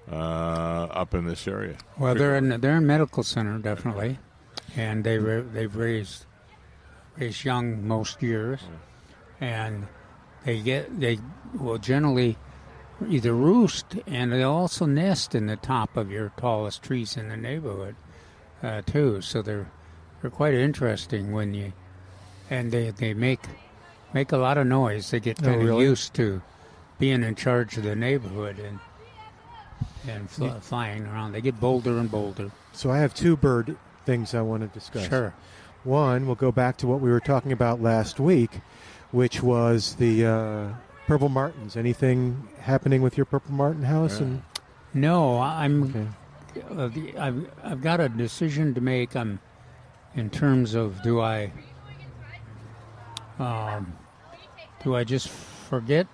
C: up in this area.
D: Well, they're in medical center definitely, and they've raised young most years, and they will generally either roost, and they also nest in the top of your tallest trees in the neighborhood too. So they're quite interesting and they make a lot of noise. They get kind of used to being in charge of the neighborhood and flying around. They get bolder and bolder.
B: So I have two bird things I want to discuss.
D: Sure.
B: One, we'll go back to what we were talking about last week, which was the purple martins. Anything happening with your purple martin house?
D: Yeah. No, I've got a decision to make. In terms of do I just forget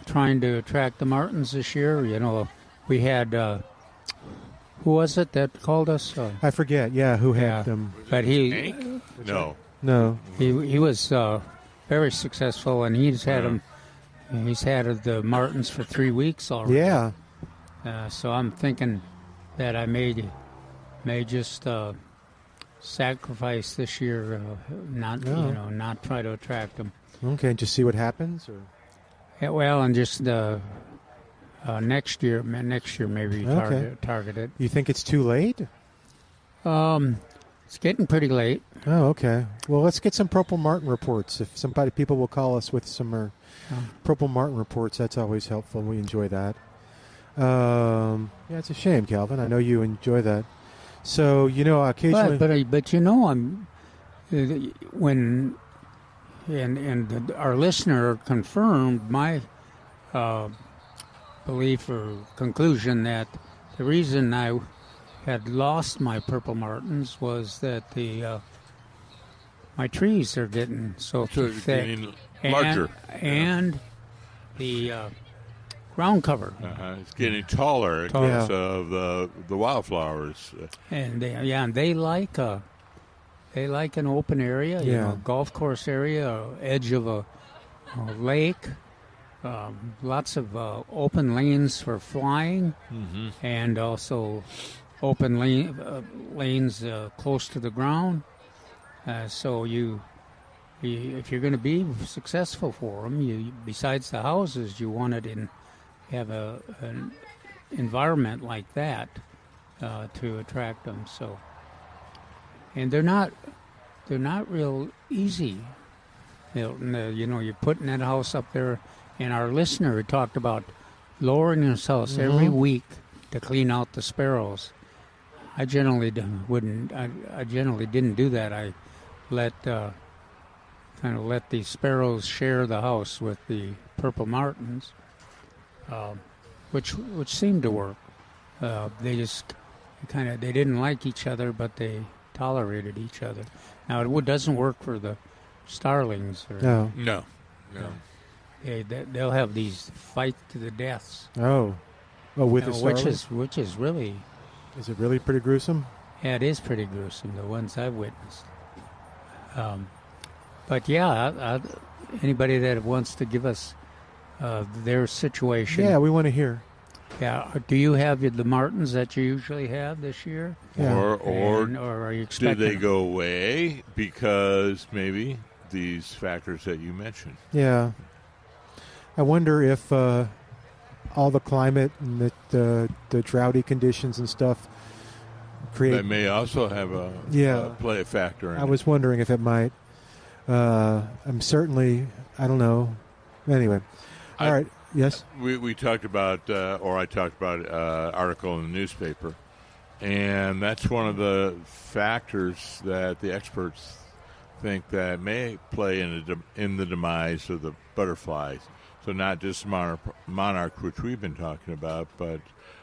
D: trying to attract the martins this year? We had who was it that called us?
B: I forget. Yeah, who had them?
D: But
B: No.
D: He was very successful, and he's had them. He's had the martins for 3 weeks already.
B: Yeah.
D: So I'm thinking that I may just sacrifice this year, not try to attract them.
B: Okay, just see what happens, or.
D: Yeah, well, and just next year maybe target it.
B: You think it's too late?
D: It's getting pretty late.
B: Oh, okay. Well, let's get some purple martin reports. If people will call us with some purple martin reports, that's always helpful. We enjoy that. Yeah, it's a shame, Calvin. I know you enjoy that. So occasionally,
D: but I'm when and our listener confirmed my belief or conclusion that the reason I had lost my purple martins was that my trees are getting so thick,
C: getting larger,
D: and the ground cover.
C: It's getting taller because of the wildflowers.
D: And they like an open area, you know, golf course area, edge of a lake. Lots of open lanes for flying, and also open lanes close to the ground. So if you're going to be successful for them, besides the houses, you want it have an environment like that to attract them. So, and they're not real easy, Milton. You're putting that house up there. And our listener talked about lowering his house every week to clean out the sparrows. I generally wouldn't. I generally didn't do that. I let the sparrows share the house with the purple martins, which seemed to work. They just they didn't like each other, but they tolerated each other. Now it doesn't work for the starlings.
C: No.
D: They'll have these fights to the deaths.
B: With the starlings?
D: Which is really...
B: Is it really pretty gruesome?
D: Yeah, it is pretty gruesome, the ones I've witnessed. But yeah, anybody that wants to give us their situation...
B: Yeah, we want to hear.
D: Yeah, do you have the martins that you usually have this year?
C: Yeah. Or
D: are you expecting...
C: Do they go away because maybe these factors that you mentioned?
B: Yeah. I wonder if all the climate and the droughty conditions and stuff create...
C: That may also have a play a factor in
B: I was wondering if it might. I'm certainly... I don't know. Anyway. All right. Yes?
C: We talked about, or I talked about an article in the newspaper, and that's one of the factors that the experts think that may play in the demise of the butterflies. So not just monarch, which we've been talking about, but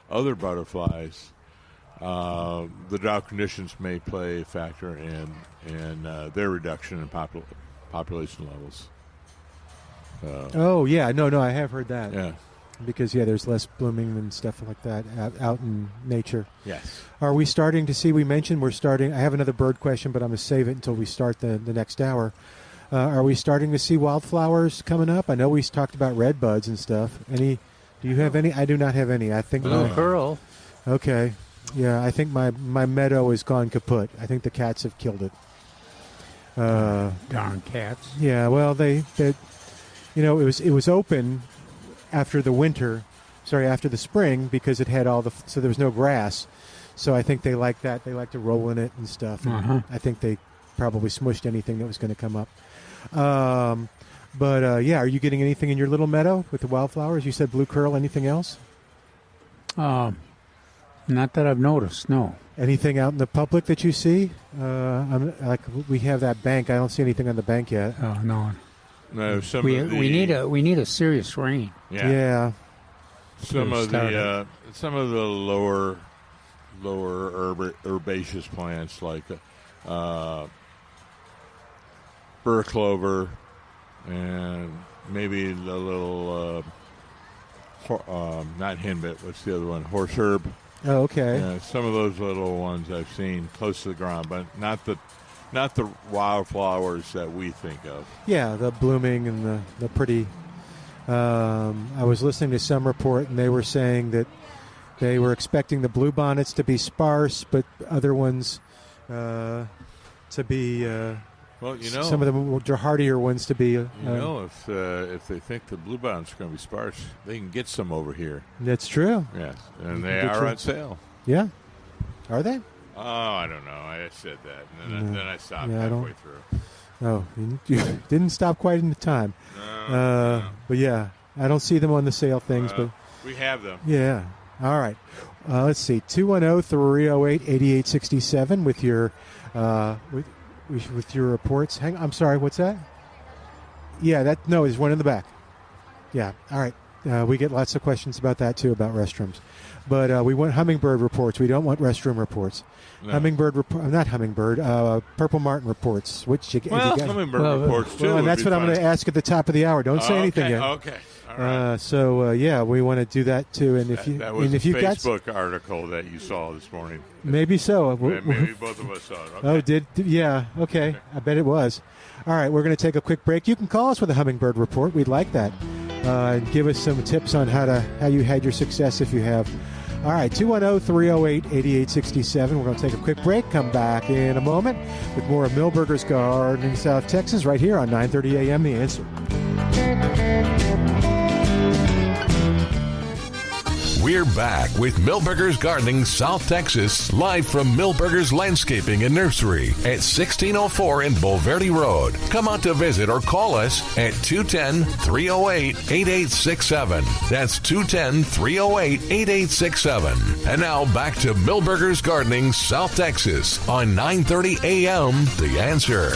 C: other butterflies. The drought conditions may play a factor in their reduction in population levels.
B: No, I have heard that.
C: Yeah.
B: Because, there's less blooming and stuff like that out in nature.
C: Yes.
B: Are we starting to see, we're starting, I have another bird question, but I'm going to save it until we start the next hour. Are we starting to see wildflowers coming up? I know we talked about red buds and stuff. Do you have any? I do not have any. I think
D: blue pearl. Okay.
B: Yeah, I think my meadow has gone kaput. I think the cats have killed it.
D: Darn cats.
B: Yeah, well, they it was open after the winter, after the spring, because it had so there was no grass. So I think they like that. They like to roll in it and stuff. And I think they probably smushed anything that was going to come up. Are you getting anything in your little meadow with the wildflowers? You said blue curl. Anything else?
D: Not that I've noticed, no.
B: Anything out in the public that you see? We have that bank. I don't see anything on the bank yet.
D: Oh, no.
C: No,
D: we need a serious rain.
C: Yeah. Some of the lower herbaceous plants like burr clover and maybe a little not henbit. What's the other one? Horse herb.
B: Oh, okay.
C: Yeah, some of those little ones I've seen close to the ground, but not the wildflowers that we think of.
B: Yeah, the blooming and the pretty. I was listening to some report, and they were saying that they were expecting the bluebonnets to be sparse, but other ones to be. Some of the hardier ones to be.
C: If they think the bluebonnets are going to be sparse, they can get some over here.
B: That's true.
C: Yes, and they are on sale.
B: Yeah, are they?
C: Oh, I don't know. I said that, and then I stopped halfway through.
B: Oh, you didn't stop quite in the time.
C: No.
B: But yeah, I don't see them on the sale things, but
C: we have them.
B: Yeah. All right. Let's see. 210-308-8867 with your with your reports. I'm sorry. What's that? Yeah. There's one in the back. Yeah. All right. We get lots of questions about that too, about restrooms. But we want hummingbird reports. We don't want restroom reports. No. Purple martin reports.
C: Hummingbird reports too.
B: Well, and that's what I'm going to ask at the top of the hour. Don't say anything yet.
C: Okay. All right.
B: We want to do that too. And if
C: that was a
B: if you
C: Facebook article that you saw this morning.
B: Maybe so.
C: Maybe both of us saw it. Okay.
B: Yeah. Okay. I bet it was. All right. We're going to take a quick break. You can call us with a Hummingbird report. We'd like that. And give us some tips on how you had your success if you have. All right, 210-308-8867. We're going to take a quick break, come back in a moment with more of Milberger's Gardening South Texas right here on 9:30 a.m. The Answer.
A: We're back with Milberger's Gardening South Texas, live from Milberger's Landscaping and Nursery at 1604 in Bulverde Road. Come out to visit or call us at 210-308-8867. That's 210-308-8867. And now back to Milberger's Gardening South Texas on 9:30 a.m. The Answer.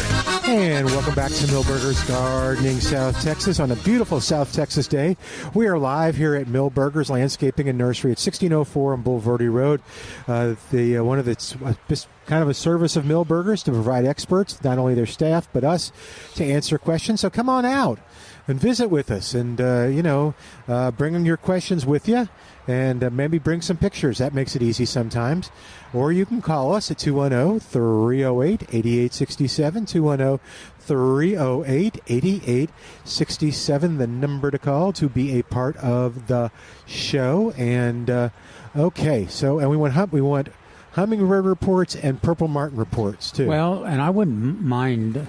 B: And welcome back to Milberger's Gardening South Texas on a beautiful South Texas day. We are live here at Milberger's Landscaping and Nursery at 1604 on Bulverde Road. It's kind of a service of Milberger's to provide experts, not only their staff, but us, to answer questions. So come on out and visit with us and, bring your questions with you and maybe bring some pictures. That makes it easy sometimes. Or you can call us at 210-308-8867, 210-308-8867, the number to call to be a part of the show. And, we want hummingbird reports and purple martin reports, too.
D: Well, and I wouldn't mind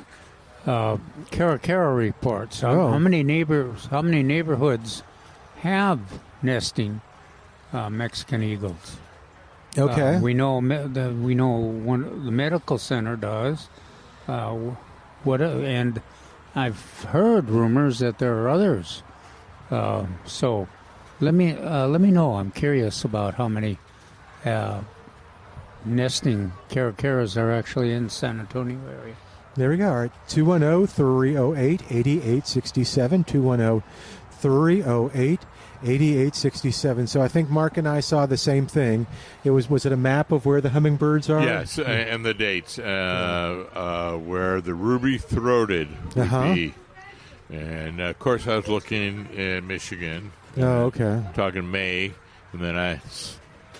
D: Caracara reports. How many neighborhoods have nesting Mexican eagles?
B: Okay.
D: We know the medical center does. And I've heard rumors that there are others. So let me know. I'm curious about how many nesting caracaras are actually in San Antonio area.
B: There we go. All right. 210-308-8867, 210-308-8867. So I think Mark and I saw the same thing. Was it a map of where the hummingbirds are?
C: Yes, and the dates where the ruby-throated would be. And, of course, I was looking in Michigan.
B: Oh, okay.
C: Talking May, and then I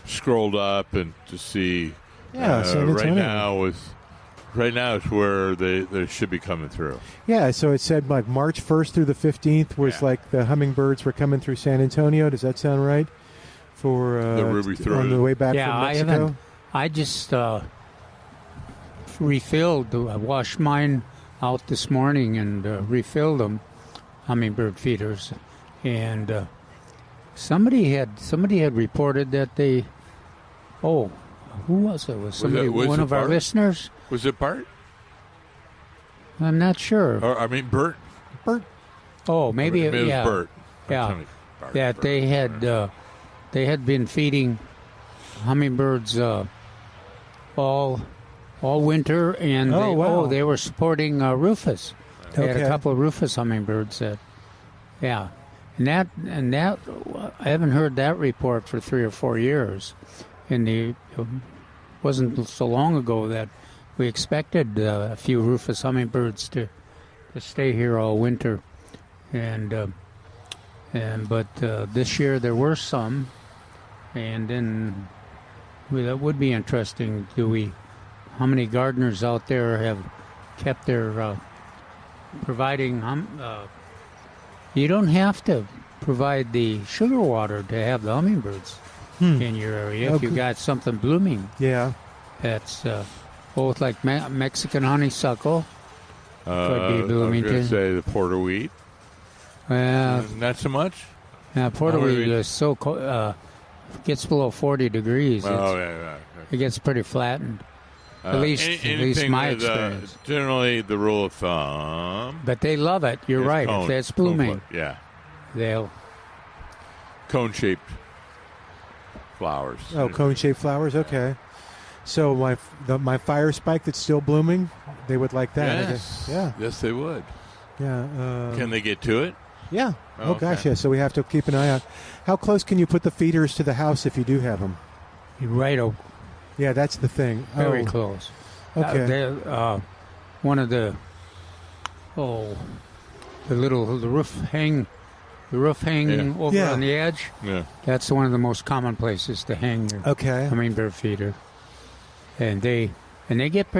C: scrolled up and to see.
B: Yeah, San Antonio.
C: Right now is where they should be coming through.
B: Yeah, so it said like March 1st through the 15th was like the hummingbirds were coming through San Antonio. Does that sound right? For
C: the ruby-throated.
B: On the way back from Mexico?
D: I just refilled. I washed mine out this morning and refilled them, hummingbird feeders. And somebody had reported that they... Oh, who was it? Was somebody, one of our listeners?
C: Was it Bart?
D: I'm not sure.
C: Bert.
B: Bert.
D: Oh, maybe
C: it was Bert.
D: Yeah, that they had been feeding hummingbirds all winter, and they were supporting Rufus. They had a couple of Rufus hummingbirds that, and that I haven't heard that report for 3 or 4 years. And it wasn't so long ago that we expected a few Rufus hummingbirds to stay here all winter, but this year there were some, and then that would be interesting. How many gardeners out there have kept their providing? You don't have to provide the sugar water to have the hummingbirds in your area. If you got something blooming, that's both like Mexican honeysuckle could be blooming.
C: I was going to say the porterweed. Not so much.
D: Yeah, porterweed is so cold. Gets below 40 degrees. It gets pretty flattened. At least my experience.
C: Generally, the rule of thumb.
D: But they love it. You're right. If that's blooming, they'll
C: cone-shaped flowers.
B: Oh, cone-shaped flowers. Okay. So my fire spike that's still blooming, they would like that.
C: Yes.
B: I guess. Yeah.
C: Yes, they would.
B: Yeah.
C: Can they get to it?
B: Yeah. Oh,
C: okay.
B: Gosh, yeah. So we have to keep an eye out. How close can you put the feeders to the house if you do have them?
D: Right.
B: Yeah, that's the thing.
D: Very close.
B: Okay.
D: One of the roof hang the roof hanging over on the edge.
C: Yeah.
D: That's one of the most common places to hang your hummingbird feeder. And they get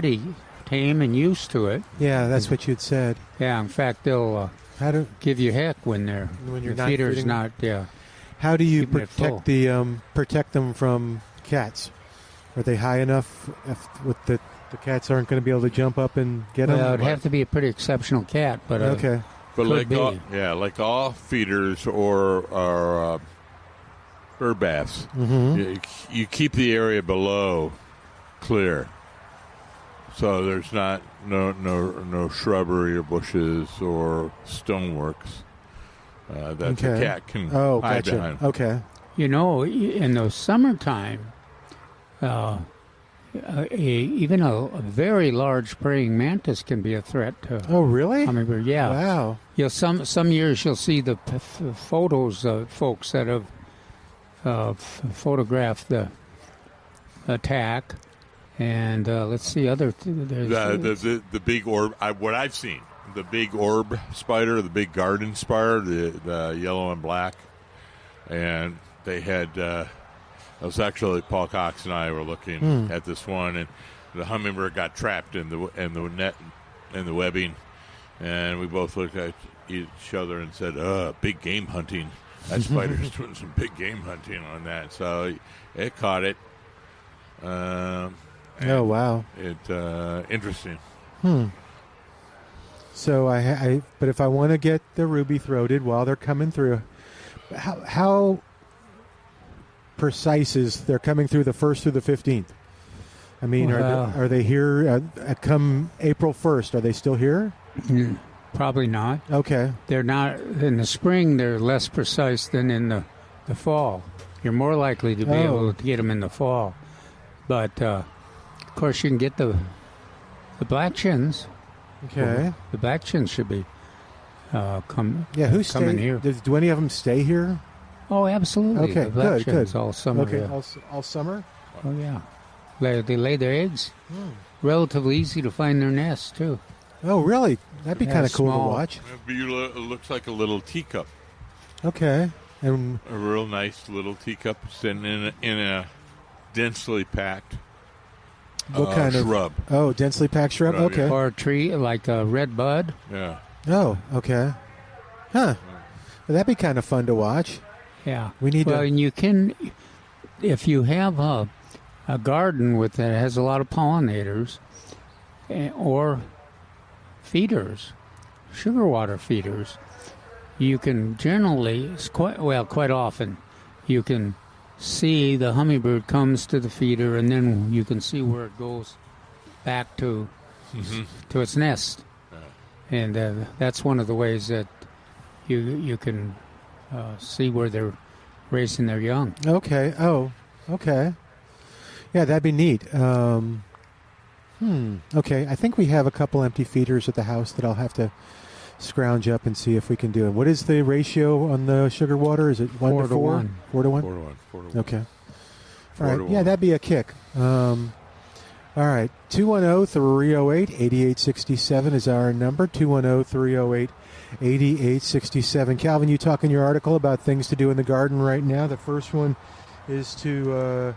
D: tame and used to it.
B: Yeah, that's what you'd said.
D: Yeah, in fact, they'll give you heck when
B: you're
D: the feeder's not.
B: How do you protect them from cats? Are they high enough with the cats aren't going to be able to jump up and get them?
D: Well, it'd have to be a pretty exceptional cat, but
C: But like all feeders or bird baths, you keep the area below clear, so there's no shrubbery or bushes or stoneworks that the cat can hide behind.
B: Okay.
D: In the summertime, even a very large praying mantis can be a threat to.
B: Oh, really?
D: Hummingbird, yeah.
B: Wow.
D: Some years you'll see the photos of folks that have photographed the attack, and let's see
C: the big orb. What I've seen, the big orb spider, the big garden spider, the yellow and black, and they had. It was actually Paul Cox and I were looking at this one, and the hummingbird got trapped in the net and the webbing, and we both looked at each other and said, big game hunting. That spider's doing some big game hunting on that. So it caught it.
B: Oh, wow.
C: Interesting.
B: So but if I want to get the ruby-throated while they're coming through, how precise is they're coming through the 1st through the 15th? I mean, are they here come April 1st? Are they still here?
D: Probably not.
B: Okay.
D: They're not. In the spring, they're less precise than in the fall. You're more likely to be able to get them in the fall. But, of course, you can get the black chins.
B: Okay.
D: The black chins should be coming here.
B: Do any of them stay here?
D: Oh, absolutely.
B: Okay, good.
D: All summer.
B: Okay, all summer?
D: Oh, yeah. They lay their eggs. Relatively easy to find their nests, too.
B: Oh, really? That'd be kind of cool to watch.
C: It looks like a little teacup.
B: Okay. And
C: a real nice little teacup sitting in a densely packed
B: what kind
C: shrub.
B: Oh, densely packed shrub? Okay.
D: Yeah. Or a tree like a red bud.
C: Yeah.
B: Oh, okay. Huh. Well, that'd be kind of fun to watch.
D: Yeah.
B: And
D: you can, if you have a garden that has a lot of pollinators or feeders, sugar water feeders, you can generally, quite often, you can see the hummingbird comes to the feeder, and then you can see where it goes back to its nest. Yeah. And that's one of the ways that you can see where they're raising their young.
B: Okay. Oh, okay. Yeah, that'd be neat. Okay, I think we have a couple empty feeders at the house that I'll have to scrounge up and see if we can do it. What is the ratio on the sugar water? Is it 1 to 4? 4 to 1?
C: 4 to 1. 4 to 1.
B: Okay. All right. Yeah, that'd be a kick. All right. 210-308-8867 is our number. 210-308-8867. Calvin, you talk in your article about things to do in the garden right now. The first one is to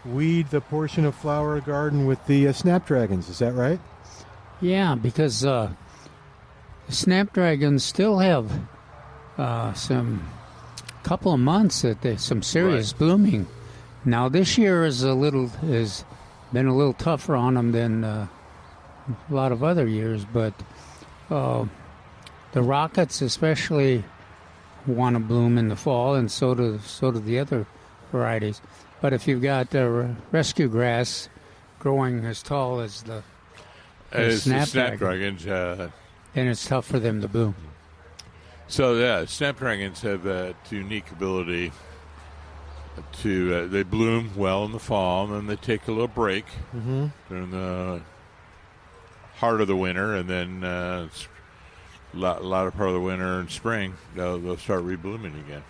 B: weed the portion of flower garden with the snapdragons. Is that right?
D: Yeah, because the snapdragons still have some couple of months that there's some serious blooming. Now this year has been a little tougher on them than a lot of other years, but the rockets especially want to bloom in the fall, and so do the other varieties. But if you've got rescue grass growing as tall as the
C: snapdragons,
D: then it's tough for them to bloom.
C: So snapdragons have that unique ability to they bloom well in the fall, and then they take a little break during the heart of the winter, and then a lot of part of the winter and spring they'll start reblooming again.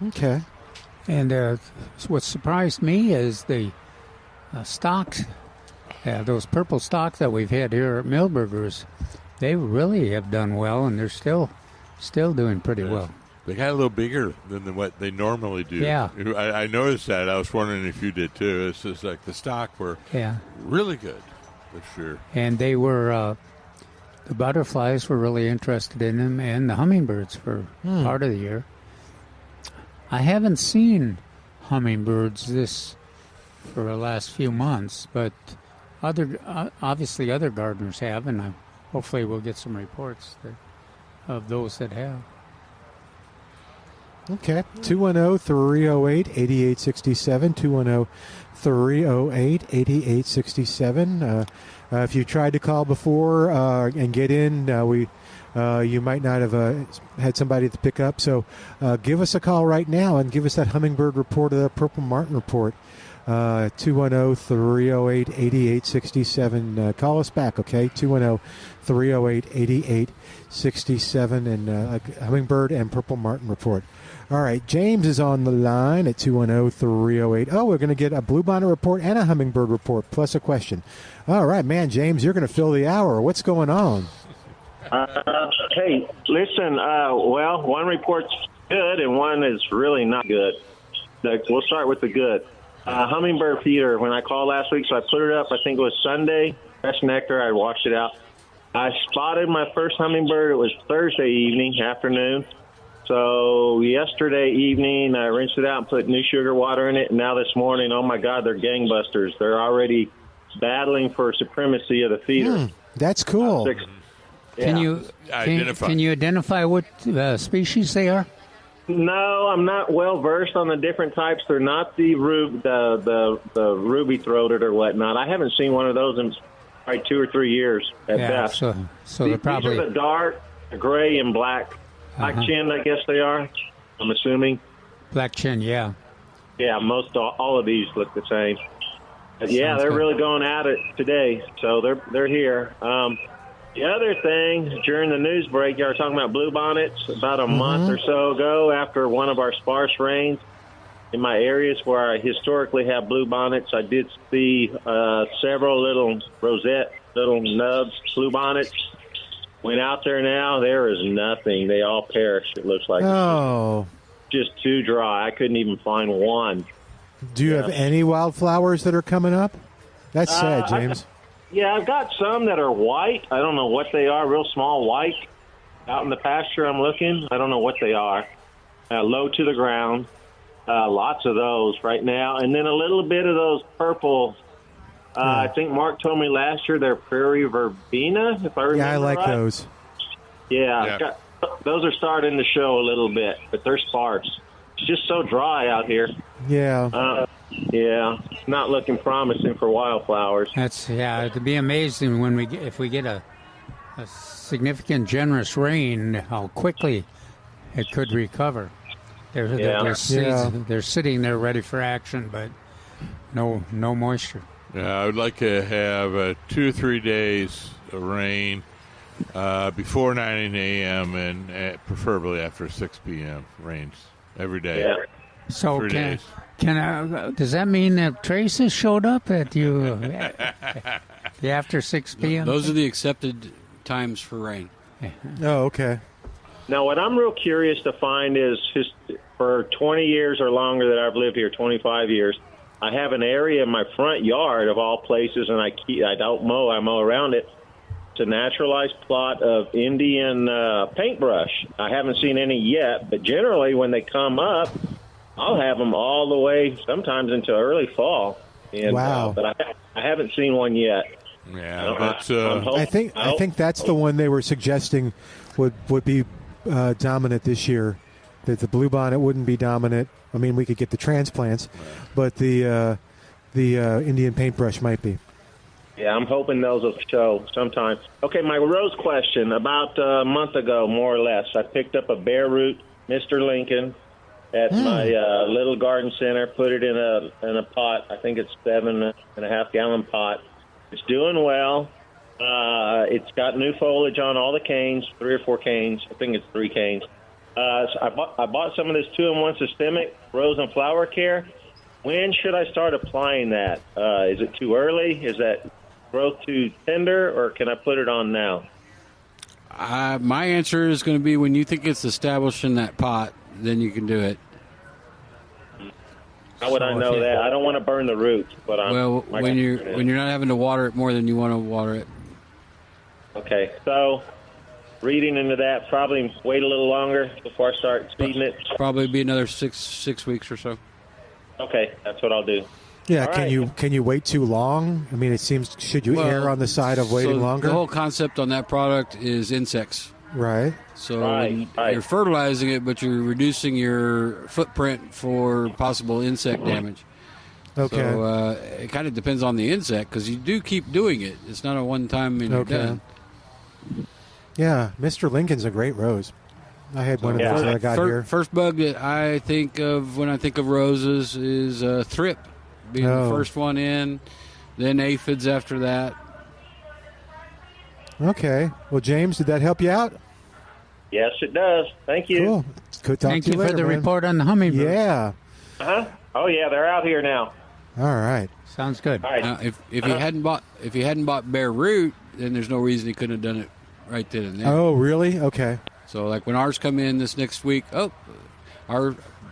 B: Okay.
D: And what surprised me is the stocks, those purple stocks that we've had here at Milberger's. They really have done well, and they're still doing pretty well.
C: They got a little bigger than what they normally do.
D: Yeah.
C: I noticed that. I was wondering if you did too. It's just like the stock were really good this year.
D: And they were, the butterflies were really interested in them, and the hummingbirds for part of the year. I haven't seen hummingbirds for the last few months, but obviously other gardeners have, and hopefully we'll get some reports of those that have.
B: Okay, 210-308-8867, 210-308-8867. If you tried to call before and get in, you might not have had somebody to pick up. So give us a call right now and give us that hummingbird report or that purple martin report. 210-308-8867. Call us back, okay? 210-308-8867 and hummingbird and purple martin report. All right, James is on the line at 210-308. Oh, we're going to get a bluebonnet report and a hummingbird report plus a question. All right, man, James, you're going to fill the hour. What's going on?
G: Hey, listen, one report's good and one is really not good. We'll start with the good. Hummingbird feeder, when I called last week, so I put it up, I think it was Sunday, fresh nectar, I washed it out. I spotted my first hummingbird, it was Thursday afternoon. So yesterday evening, I rinsed it out and put new sugar water in it, and now this morning, oh my God, they're gangbusters. They're already battling for supremacy of the feeder.
B: That's cool.
D: Can you identify what species they are?
G: No, I'm not well versed on the different types. They're not the ruby-throated or whatnot. I haven't seen one of those in probably 2 or 3 years at best.
D: So they're probably
G: these are the dark, gray, and black chin. I guess they are. I'm assuming
D: black chin. Yeah.
G: Yeah, all of these look the same. But yeah, they're really going at it today. So they're here. The other thing, during the news break, you were talking about bluebonnets about a month or so ago after one of our sparse rains. In my areas where I historically have bluebonnets, I did see several little rosette, little nubs, bluebonnets. Went out there now, there is nothing. They all perished, it looks like.
B: Oh.
G: Just too dry. I couldn't even find one.
B: Do you have any wildflowers that are coming up? That's sad, James.
G: I've got some that are white. I don't know what they are, real small white. Out in the pasture I'm looking. I don't know what they are. Low to the ground. Lots of those right now. And then a little bit of those purple. I think Mark told me last year they're prairie verbena, if I remember
B: right. Yeah, I like those.
G: Yeah. Those are starting to show a little bit, but they're sparse. It's just so dry out here.
B: Yeah.
G: Not looking promising for wildflowers.
D: It'd be amazing if we get a significant, generous rain, how quickly it could recover. They're sitting there ready for action, but no moisture.
C: Yeah, I would like to have 2 or 3 days of rain before 9 a.m. and preferably after 6 p.m. Rains every day.
G: Yeah.
D: So
C: 3 days.
D: Does that mean that traces showed up at you after 6 p.m.?
E: Those are the accepted times for rain.
B: Oh, okay.
G: Now, what I'm real curious to find is for 20 years or longer that I've lived here, 25 years, I have an area in my front yard of all places, and I don't mow. I mow around it. It's a naturalized plot of Indian paintbrush. I haven't seen any yet, but generally when they come up, I'll have them all the way, sometimes into early fall. And,
B: wow!
G: But I haven't seen one yet.
C: Yeah, that's.
B: I think that's the one they were suggesting would be dominant this year. That the bluebonnet wouldn't be dominant. I mean, we could get the transplants, but the Indian paintbrush might be.
G: Yeah, I'm hoping those will show sometime. Okay, my rose question. About a month ago, more or less, I picked up a bare root Mr. Lincoln at my little garden center, put it in a pot. I think it's 7.5 gallon pot. It's doing well. It's got new foliage on all the canes, 3 or 4 canes. I think it's 3 canes. So I bought some of this 2-in-1 systemic rose and flower care. When should I start applying that? Is it too early? Is that growth too tender, or can I put it on now?
E: My answer is going to be when you think it's established in that pot, then you can do it.
G: How would I know that? I don't want to burn the roots, but
E: when you're not having to water it more than you want to water it.
G: Okay, so reading into that, probably wait a little longer before I start speeding it.
E: Probably be another six weeks or so.
G: Okay, that's what I'll do.
B: Yeah,
G: All
B: can you wait too long? I mean, it seems, should you err on the side of waiting longer?
E: The whole concept on that product is insects.
B: Right.
E: So you're fertilizing it, but you're reducing your footprint for possible insect damage.
B: Okay.
E: So it kind of depends on the insect because you do keep doing it. It's not a one-time and you're done.
B: Yeah, Mr. Lincoln's a great rose. I had one of those that I got here.
E: First bug that I think of when I think of roses is thrip being the first one in, then aphids after that.
B: Okay. Well, James, did that help you out?
G: Yes, it does. Thank you.
B: Cool. Good talk
D: Thank
B: to you
D: you
B: later,
D: for the
B: man.
D: report on the hummingbird.
B: Yeah.
G: Uh-huh. Oh, yeah, they're out here now.
B: All right.
D: Sounds good.
G: All right.
E: Now, if he hadn't bought bare root, then there's no reason he couldn't have done it right then and there.
B: Oh, really? Okay.
E: So, like when ours come in this next week, our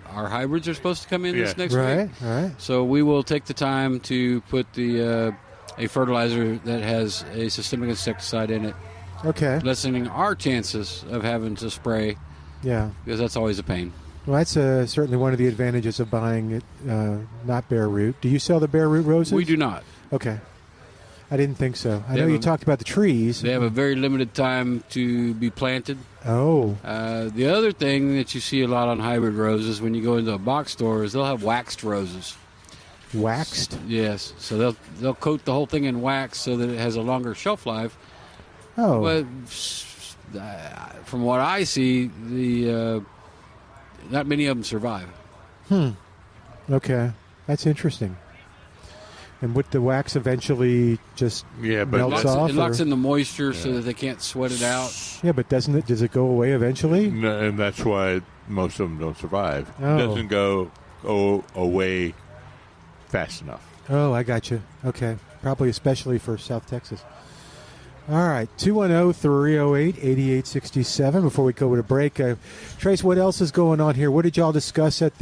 E: hybrids are supposed to come in this next week.
B: Right.
E: So we will take the time to put a fertilizer that has a systemic insecticide in it.
B: Okay.
E: Lessening our chances of having to spray.
B: Yeah.
E: Because that's always a pain.
B: Well, that's certainly one of the advantages of buying it not bare root. Do you sell the bare root roses?
E: We do not.
B: Okay. I didn't think so. I know you talked about the trees.
E: They have a very limited time to be planted.
B: Oh.
E: The other thing that you see a lot on hybrid roses when you go into a box store is they'll have waxed roses.
B: Waxed?
E: Yes. So they'll coat the whole thing in wax so that it has a longer shelf life.
B: Oh.
E: But from what I see, not many of them survive.
B: Okay. That's interesting. And would the wax eventually just melts off?
E: It locks in the moisture so that they can't sweat it out.
B: Yeah, but does it go away eventually?
C: No, and that's why most of them don't survive.
B: Oh.
C: It doesn't go away fast enough.
B: Oh, I got you. Okay. Probably especially for South Texas. All right. 210-308-8867. Before we go to break, Trace, what else is going on here? What did y'all discuss at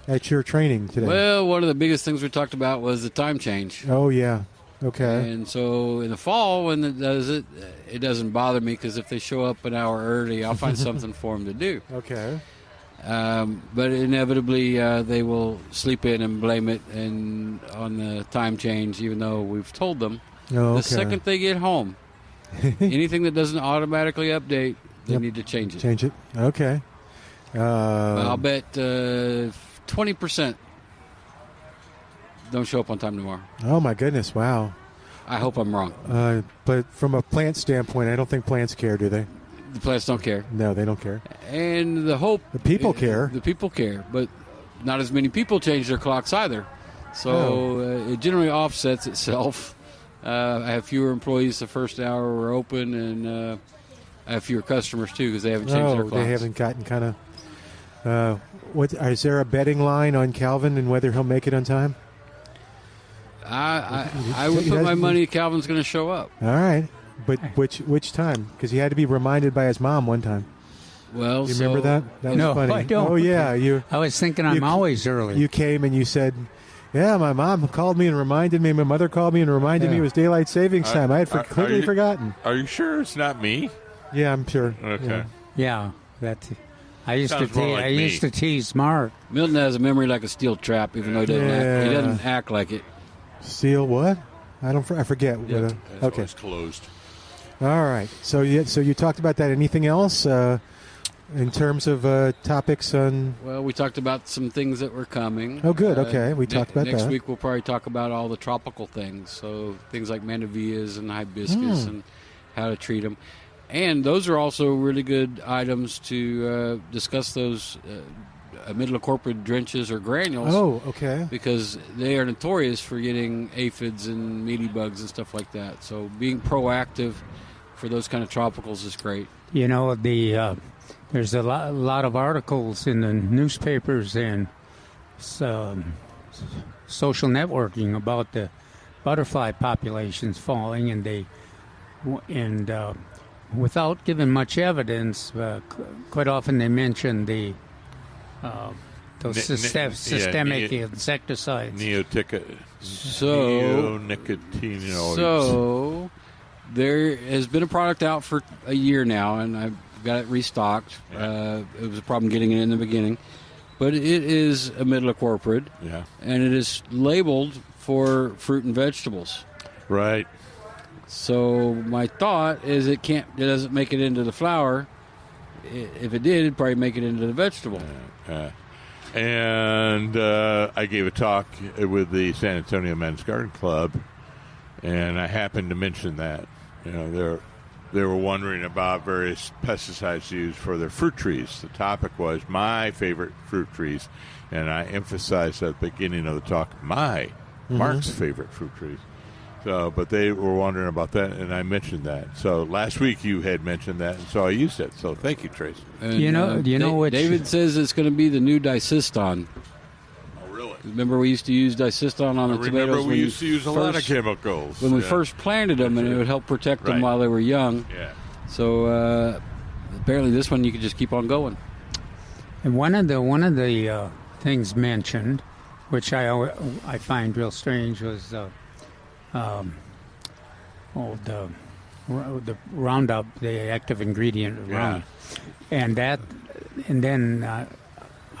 B: at your training today?
E: Well, one of the biggest things we talked about was the time change.
B: Oh, yeah. Okay.
E: And so in the fall, when it does it, it doesn't bother me because if they show up an hour early, I'll find something for them to do.
B: Okay.
E: But inevitably, they will sleep in and blame it on the time change, even though we've told them.
B: Oh, okay.
E: The second they get home, anything that doesn't automatically update, they need to change it.
B: Change it. Okay.
E: I'll bet 20% don't show up on time tomorrow.
B: Oh, my goodness. Wow.
E: I hope I'm wrong.
B: But from a plant standpoint, I don't think plants care, do they?
E: The plants don't care.
B: No, they don't care.
E: And the
B: people care.
E: The people care, but not as many people change their clocks either. So it generally offsets itself. I have fewer employees the first hour we're open, and I have fewer customers too because they haven't changed their clocks.
B: They haven't gotten kind of. Is there a betting line on Calvin and whether he'll make it on time?
E: I would put my money Calvin's going to show up.
B: All right, but which time? Because he had to be reminded by his mom one time.
E: Well,
B: you remember that? That was funny.
D: I don't.
B: Oh yeah,
D: I was thinking I'm always early.
B: You came and you said, "Yeah, my mom called me and reminded me. My mother called me and reminded me it was daylight savings time. I had completely forgotten."
C: Are you sure it's not me?
B: Yeah, I'm sure.
C: Okay.
D: Yeah, I used to tease Mark.
E: Milton has a memory like a steel trap, even though he doesn't act like it.
B: Steel what? I forget.
C: Yeah,
B: okay.
C: It's closed.
B: All right. So you talked about that. Anything else in terms of topics on?
E: Well, we talked about some things that were coming.
B: Oh, good. Okay, we talked about
E: next
B: that.
E: Next week we'll probably talk about all the tropical things. So things like mandavillas and hibiscus and how to treat them. And those are also really good items to discuss those middle-of-corporate drenches or granules.
B: Oh, okay.
E: Because they are notorious for getting aphids and mealybugs and stuff like that. So being proactive for those kind of tropicals is great.
D: You know, there's a lot of articles in the newspapers and social networking about the butterfly populations falling, and without giving much evidence, quite often they mention those systemic insecticides.
C: Neonicotinoids.
E: So there has been a product out for a year now, and I've got it restocked. It was a problem getting it in the beginning. But it is imidacloprid, and it is labeled for fruit and vegetables.
C: Right.
E: So my thought is it doesn't make it into the flour. If it did, it'd probably make it into the vegetable.
C: And I gave a talk with the San Antonio Men's Garden Club, and I happened to mention that. They were wondering about various pesticides used for their fruit trees. The topic was my favorite fruit trees, and I emphasized at the beginning of the talk Mark's favorite fruit trees. So, but they were wondering about that, and I mentioned that. So last week you had mentioned that, and so I used it. So thank you, Tracy.
E: And, David says it's going to be the new Dicyston.
C: Oh, really?
E: Remember we used to use Dicyston on the tomatoes?
C: Remember we used to use a lot of chemicals.
E: When we first planted them, and it would help protect them while they were young.
C: Yeah.
E: So apparently this one you could just keep on going.
D: And one of the things mentioned, which I find real strange, was the Roundup, the active ingredient of Roundup, and then I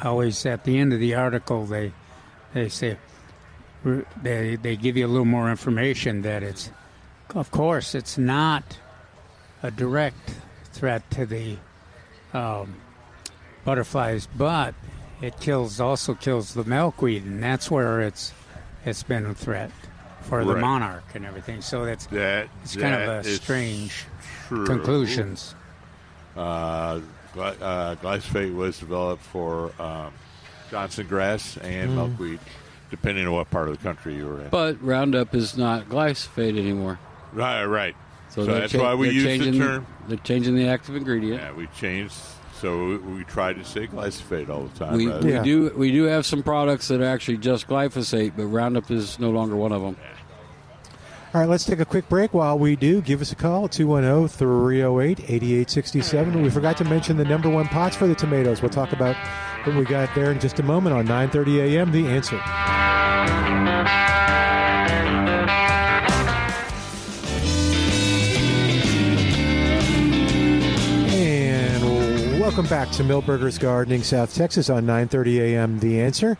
D: always at the end of the article they say they give you a little more information that it's, of course, it's not a direct threat to the butterflies, but it also kills the milkweed, and that's where it's been a threat for the monarch and everything. So it's kind of a strange conclusions.
C: Glyphosate was developed for Johnson grass and milkweed, depending on what part of the country you were in.
E: But Roundup is not glyphosate anymore.
C: Right. So that's why we use the term.
E: They're changing the active ingredient.
C: Yeah, we changed. So we try to say glyphosate all the time.
E: We do have some products that are actually just glyphosate, but Roundup is no longer one of them.
B: All right, let's take a quick break. While we do, give us a call, 210-308-8867. We forgot to mention the number one pots for the tomatoes. We'll talk about what we got there in just a moment on 9:30 a.m. The Answer. Welcome back to Milberger's Gardening, South Texas on 9:30 a.m. The Answer.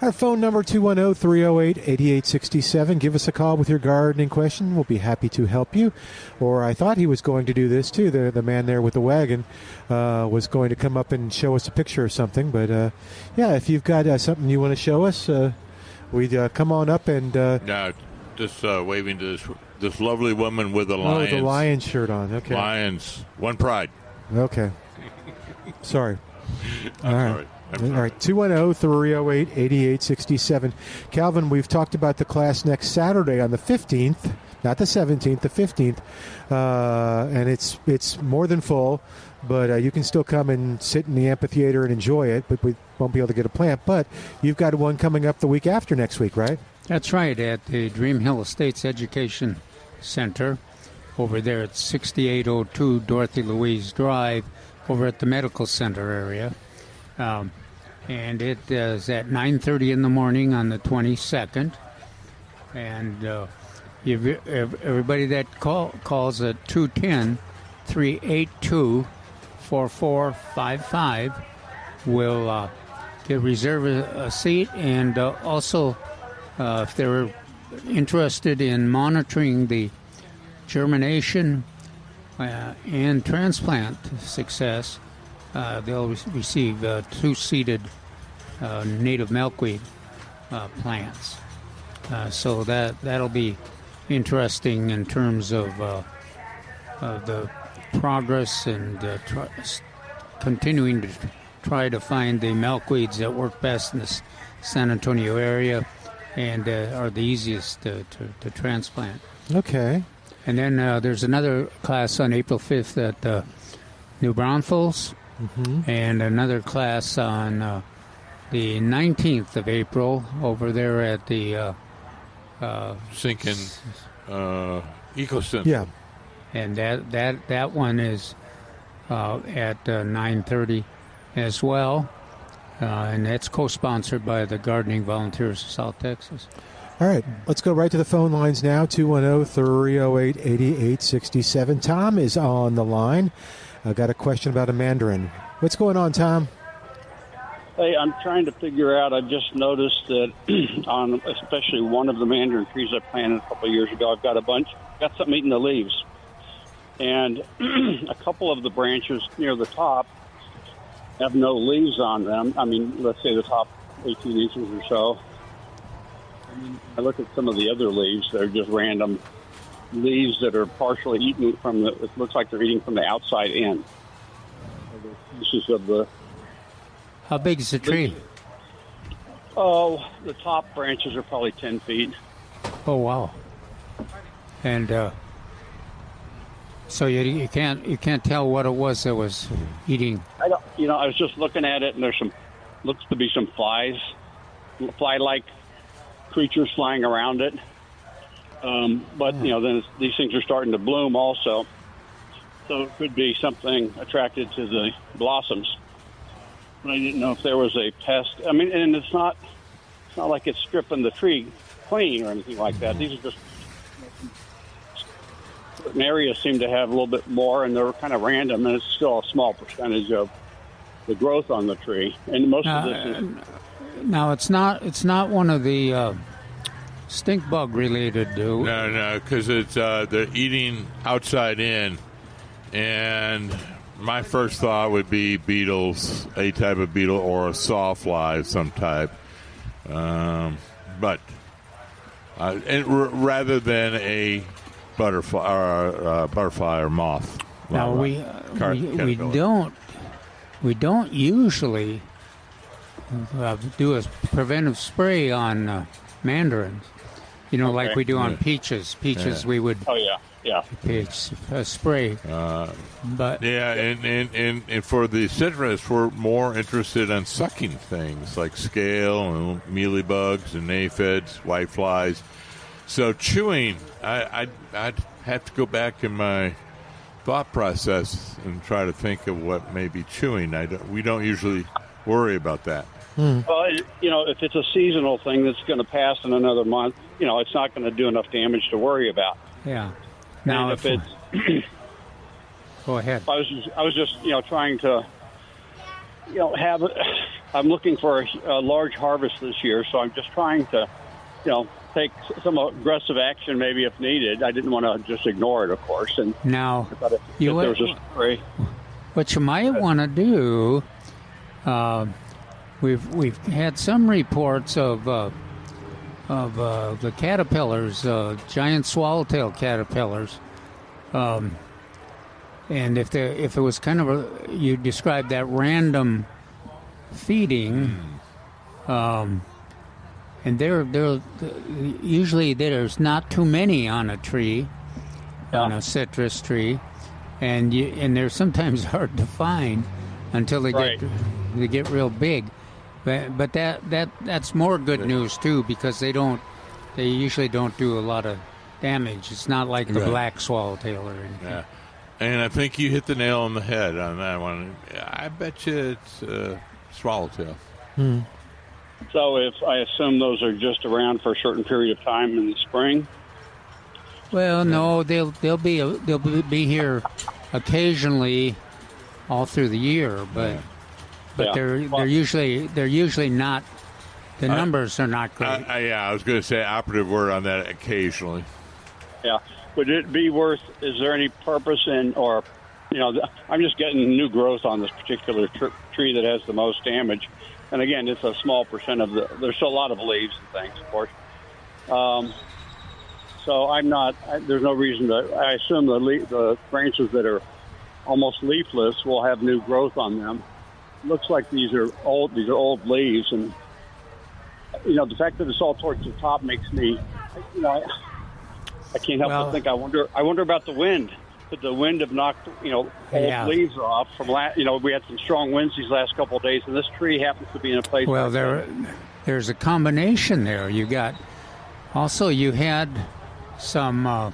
B: Our phone number, 210-308-8867. Give us a call with your gardening question. We'll be happy to help you. Or I thought he was going to do this, too. The man there with the wagon was going to come up and show us a picture or something. But, if you've got something you want to show us, we'd come on up and...
C: just waving to this lovely woman with the lions.
B: Oh, the lion shirt on. Okay.
C: Lions. One pride.
B: Okay. Sorry.
C: All right.
B: 210-308-8867. Calvin, we've talked about the class next Saturday on the 15th, not the 17th, the 15th. And it's more than full, but you can still come and sit in the amphitheater and enjoy it, but we won't be able to get a plant. But you've got one coming up the week after next week, right?
D: That's right, at the Dream Hill Estates Education Center over there at 6802 Dorothy Louise Drive, over at the Medical Center area. And it is at 9:30 in the morning on the 22nd. And everybody that calls at 210-382-4455 will reserve a seat. And also, if they're interested in monitoring the germination and transplant success, they'll receive two-seeded native milkweed plants. So that'll be interesting in terms of the progress and continuing to try to find the milkweeds that work best in the San Antonio area and are the easiest to transplant.
B: Okay.
D: And then there's another class on April 5th at New Braunfels, and another class on the 19th of April over there at the
C: Sinkin Eco Center.
B: Yeah.
D: and that one is at 9:30 as well, and that's co-sponsored by the Gardening Volunteers of South Texas.
B: All right, let's go right to the phone lines now, 210-308-8867. Tom is on the line. I got a question about a mandarin. What's going on, Tom?
H: Hey, I'm trying to figure out, I just noticed that on especially one of the mandarin trees I planted a couple of years ago, I've got something eating the leaves. And a couple of the branches near the top have no leaves on them. I mean, let's say the top 18 inches or so. I look at some of the other leaves. They're just random leaves that are partially eaten from it looks like they're eating from the outside in. Pieces of the...
D: How big is the tree?
H: Oh, the top branches are probably 10 feet.
D: Oh, wow. And so you can't tell what it was that was eating.
H: I was just looking at it, and looks to be some fly-like creatures flying around it. But then these things are starting to bloom also, so it could be something attracted to the blossoms. But I didn't know if there was a pest. I mean, and it's not like it's stripping the tree clean or anything like that. These are just certain areas seem to have a little bit more, and they're kind of random, and it's still a small percentage of the growth on the tree. And most of this is...
D: Now, it's not one of the stink bug related,
C: No, because it's they're eating outside in, and my first thought would be beetles, a type of beetle, or a sawfly of some type. But rather than a butterfly or moth.
D: Now we don't usually do a preventive spray on mandarins. Like we do on peaches. Peaches, we would.
H: Oh yeah.
D: Spray.
C: But and for the citrus, we're more interested in sucking things like scale and mealybugs and aphids, whiteflies. So chewing, I'd have to go back in my thought process and try to think of what may be chewing. We don't usually worry about that.
H: Well, if it's a seasonal thing that's going to pass in another month, it's not going to do enough damage to worry about.
D: Yeah. Now,
H: if it's
D: go ahead.
H: I was just trying to have. I'm looking for a large harvest this year, so I'm just trying to take some aggressive action, maybe if needed. I didn't want to just ignore it, of course. And
D: now,
H: there was a spray.
D: What you might want to do. We've had some reports of the caterpillars, giant swallowtail caterpillars, and if it was kind of you described that random feeding, and they're usually there's not too many on a tree, on a citrus tree, and they're sometimes hard to find until they get real big. But that's more good news too, because they usually don't do a lot of damage. It's not like the black swallowtail or anything.
C: Yeah. And I think you hit the nail on the head on that one. I bet you it's swallowtail.
H: So if I assume those are just around for a certain period of time in the spring.
D: Well, no, they'll be here occasionally all through the year, but. But they're usually not. The numbers are not great.
C: I was going to say operative word on that occasionally.
H: Yeah, would it be worth? Is there any purpose in, or, I'm just getting new growth on this particular tree that has the most damage, and again, it's a small percent of the. There's still a lot of leaves and things, of course. So I'm not. There's no reason to. I assume the branches that are almost leafless will have new growth on them. Looks like these are old leaves, and the fact that it's all towards the top makes me, I can't help but think. I wonder about the wind. Could the wind have knocked old leaves off from last? We had some strong winds these last couple of days, and this tree happens to be in a place.
D: Well, there's a combination there. You had some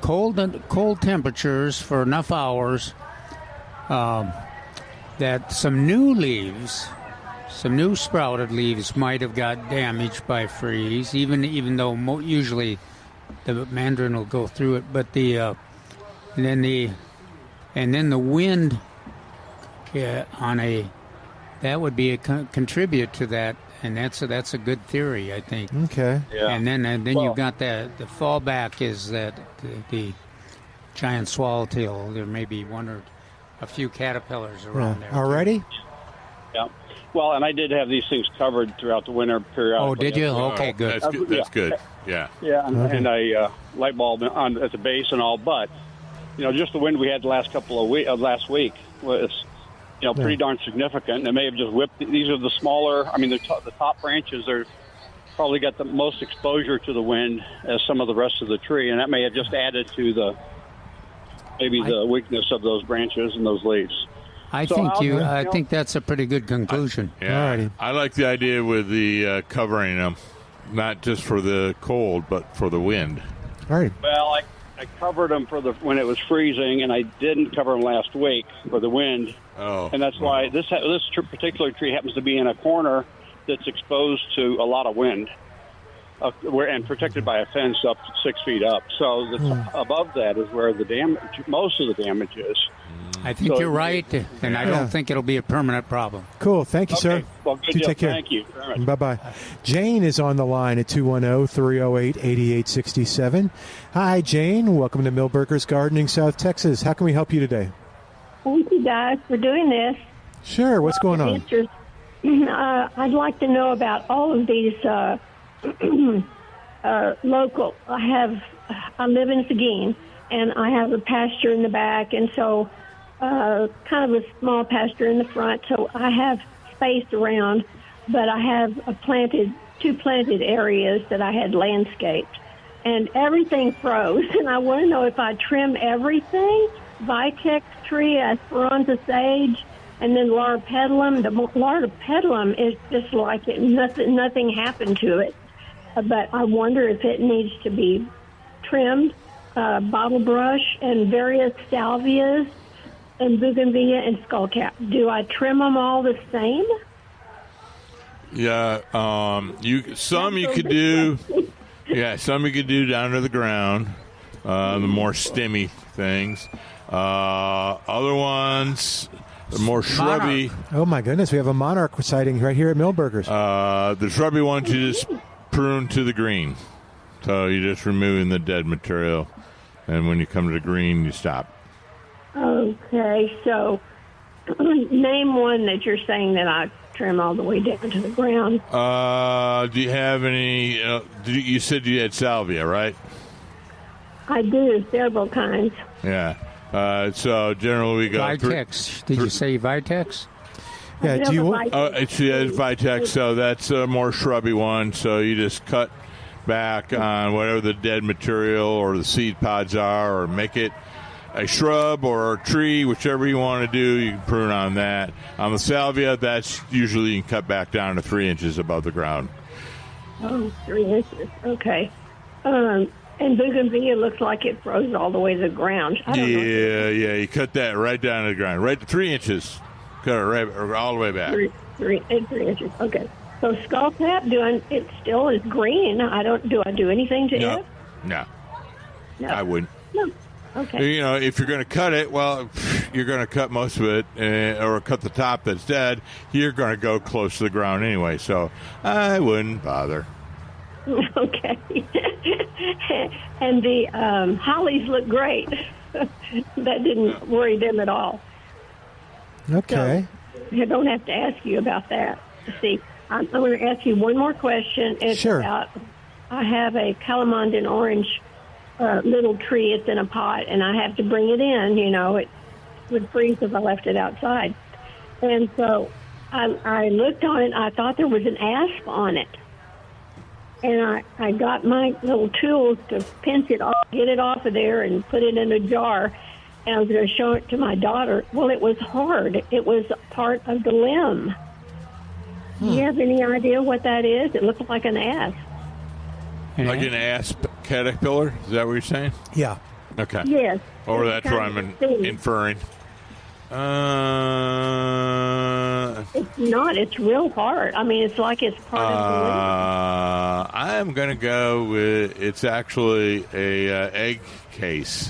D: cold temperatures for enough hours that some new sprouted leaves might have got damaged by freeze, even though usually the mandarin will go through it. But and then the wind that would be contribute to that. And that's a good theory, I think.
B: Okay.
D: Yeah. And then you've got the fallback is that the giant swallowtail. There may be one or a few caterpillars around there.
B: Already?
H: Yeah. Well, and I did have these things covered throughout the winter periodically.
D: Oh, did you? Okay, good.
C: That's good. Yeah.
H: Yeah,
B: Okay.
H: and a light bulb on at the base and all, but just the wind we had the last couple of last week was. Pretty darn significant. And it may have just whipped. These are the smaller. I mean, the top branches are probably got the most exposure to the wind as some of the rest of the tree, and that may have just added to the weakness of those branches and those leaves.
D: I think that's a pretty good conclusion.
C: Yeah, I like the idea with the covering them, not just for the cold, but for the wind.
B: All right.
H: Well, I covered them when it was freezing, and I didn't cover them last week for the wind.
C: Oh,
H: and that's why this particular tree happens to be in a corner that's exposed to a lot of wind, and protected by a fence up 6 feet up. So above that is where most of the damage is.
D: I think you're right, and I don't think it'll be a permanent problem.
B: Cool. Thank you, sir.
H: Well, good
B: Take care.
H: Thank you.
B: Bye-bye. Jane is on the line at 210-308-8867. Hi, Jane. Welcome to Milberger's Gardening, South Texas. How can we help you today?
I: Thank you, guys, for doing this.
B: Sure. What's going on?
I: I'd like to know about all of these local. I live in Seguin, and I have a pasture in the back, and so kind of a small pasture in the front. So I have space around, but I have two planted areas that I had landscaped, and everything froze. And I want to know if I trim everything. Vitex tree, Esperanza sage, and then Laripedalum. The Laripedalum is just like it. Nothing happened to it. But I wonder if it needs to be trimmed, bottle brush, and various salvias, and bougainvillea and skullcap. Do I trim them all the same?
C: Yeah, some you could do down to the ground, the more stemmy things. Other ones, the more shrubby.
B: Oh my goodness, we have a monarch sighting right here at Milberger's.
C: The shrubby ones you just prune to the green. So you're just removing the dead material, and when you come to the green, you stop.
I: Okay, so name one that you're saying that I trim all the way down to the ground.
C: Do you have any? You said you had salvia, right?
I: I do, several kinds.
C: Yeah. So generally we go
D: Vitex. Did you say Vitex?
B: Yeah. Do you want?
C: It's Vitex. So that's a more shrubby one. So you just cut back on whatever the dead material or the seed pods are, or make it a shrub or a tree, whichever you want to do. You can prune on that. On the salvia, that's usually you can cut back down to 3 inches above the ground.
I: Oh, 3 inches. Okay. And bougainvillea looks like it froze all the way to the ground. I don't know.
C: You cut that right down to the ground, right to 3 inches. Cut it right all the way back.
I: 3 inches. Okay. So skullcap, it still is green. Do I do anything to it?
C: No. I wouldn't.
I: No. Okay.
C: If you're going to cut it, well, you're going to cut most of it, or cut the top that's dead. You're going to go close to the ground anyway, so I wouldn't bother.
I: Okay. And the hollies look great. That didn't worry them at all.
B: Okay.
I: So I don't have to ask you about that. See, I'm going to ask you one more question. It's
B: Sure.
I: about, I have a calamondin orange little tree. It's in a pot, and I have to bring it in. It would freeze if I left it outside. And so I looked on it. I thought there was an asp on it. And I got my little tools to pinch it off, get it off of there, and put it in a jar. And I was going to show it to my daughter. Well, it was hard. It was part of the limb. Do you have any idea what that is? It looked like an asp.
C: Like an asp caterpillar? Is that what you're saying?
B: Yeah.
C: Okay.
I: Yes.
C: Or that's what I'm inferring.
I: It's not. It's real hard. I mean, it's like it's part of the leaf.
C: I'm going to go with it's actually a egg case,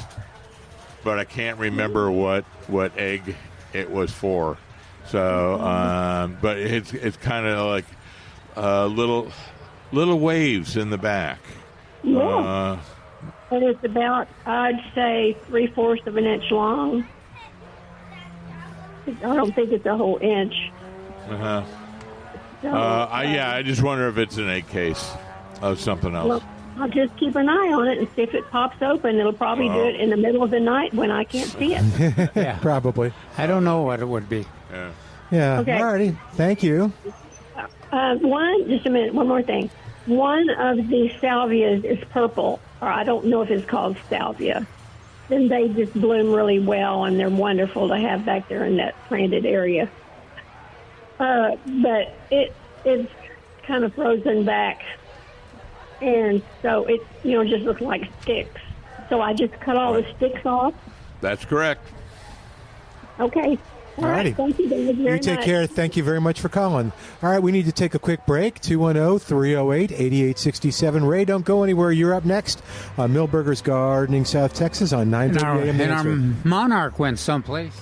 C: but I can't remember what egg it was for. So, but it's kind of like little waves in the back.
I: Yeah. And it's about, I'd say, 3/4 of an inch long. I don't think it's a whole inch.
C: Uh-huh.
I: So,
C: I just wonder if it's an egg case of something else.
I: Well, I'll just keep an eye on it and see if it pops open. It'll probably do it in the middle of the night when I can't see it.
B: Yeah, probably.
D: I don't know what it would be.
B: Yeah.
I: Okay.
B: All righty. Thank you.
I: Just a minute, one more thing. One of the salvias is purple, or I don't know if it's called salvia. Then they just bloom really well, and they're wonderful to have back there in that planted area. But it's kind of frozen back, and so it just looks like sticks. So I just cut all the sticks off.
C: That's correct.
I: Okay. All right. Thank you, David, very
B: You take
I: much.
B: care. Thank you very much for calling. All right, we need to take a quick break. 210-308-8867. Ray, don't go anywhere. You're up next on Milberger's Gardening, South Texas on 9:30 a.m.
D: And our monarch went someplace.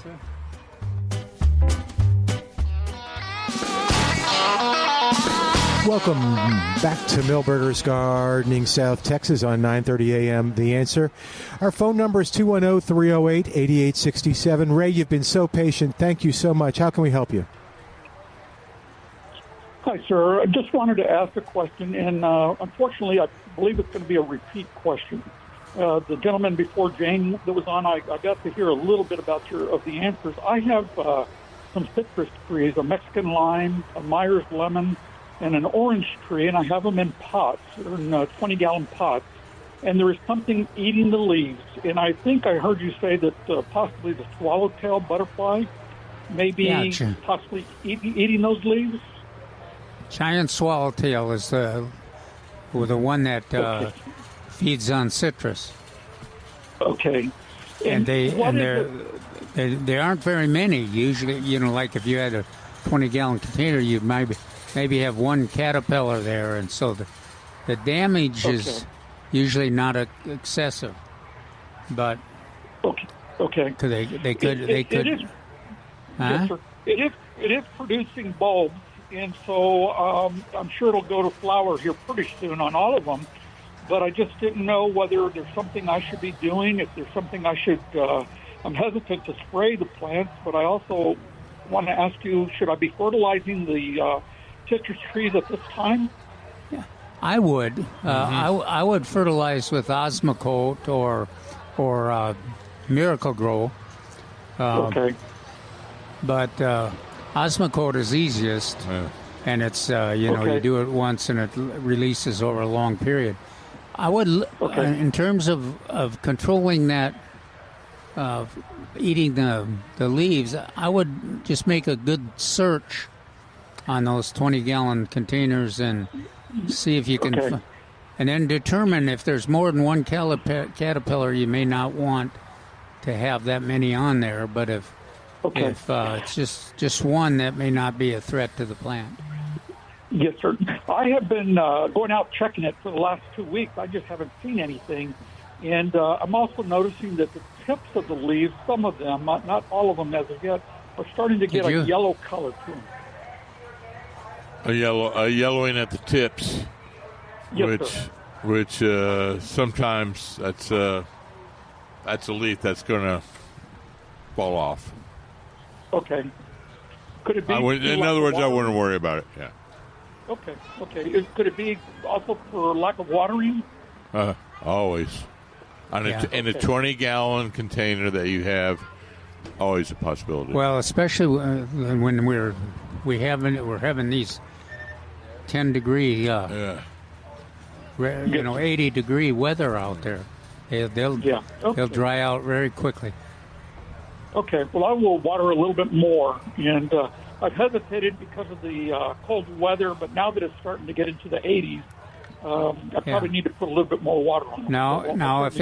B: Welcome back to Milberger's Gardening, South Texas on 9:30 a.m. The Answer. Our phone number is 210-308-8867. Ray, you've been so patient. Thank you so much. How can we help you?
J: Hi, sir. I just wanted to ask a question, and unfortunately, I believe it's going to be a repeat question. The gentleman before Jane that was on, I got to hear a little bit about the answers. I have some citrus trees, a Mexican lime, a Myers lemon, and an orange tree, and I have them in pots. They're in 20-gallon pots. And there is something eating the leaves. And I think I heard you say that possibly the swallowtail butterfly may be possibly eating those leaves.
D: Giant swallowtail is the one that feeds on citrus.
J: Okay.
D: And there aren't very many. Usually, like if you had a 20-gallon container, you maybe have one caterpillar there, and so the damage is usually not excessive. But
J: okay,
D: they could.
J: Yes, sir. It is producing bulbs, and so I'm sure it'll go to flower here pretty soon on all of them. But I just didn't know whether there's something I should be doing. If there's something I should, I'm hesitant to spray the plants, but I also want to ask you: should I be fertilizing the citrus trees at this time?
D: Yeah, I would. I would fertilize with Osmocote or Miracle Grow.
J: Okay.
D: But Osmocote is easiest, and it's you do it once and it releases over a long period. I would, in terms of controlling that, eating the leaves, I would just make a good search on those 20-gallon containers and see if you can, and then determine if there's more than one caterpillar. You may not want to have that many on there, but if it's just one, that may not be a threat to the plant.
J: Yes, sir. I have been going out checking it for the last 2 weeks. I just haven't seen anything. And I'm also noticing that the tips of the leaves, some of them, not all of them as of yet, are starting to get a yellow color to them.
C: A yellowing at the tips,
J: yes,
C: which sometimes that's a leaf that's going to fall off.
J: Okay. Could it be?
C: In other words, I wouldn't worry about it. Yeah.
J: Okay. Could it be also for lack of watering?
C: Always. In a 20-gallon container that you have, always a possibility.
D: Well, especially when we're having these 10-degree, 80-degree weather out there. They'll dry out very quickly.
J: Okay. Well, I will water a little bit more, and I've hesitated because of the cold weather, but now that it's starting to get into the 80s, I probably need to put a little bit more water on it.
D: Now, if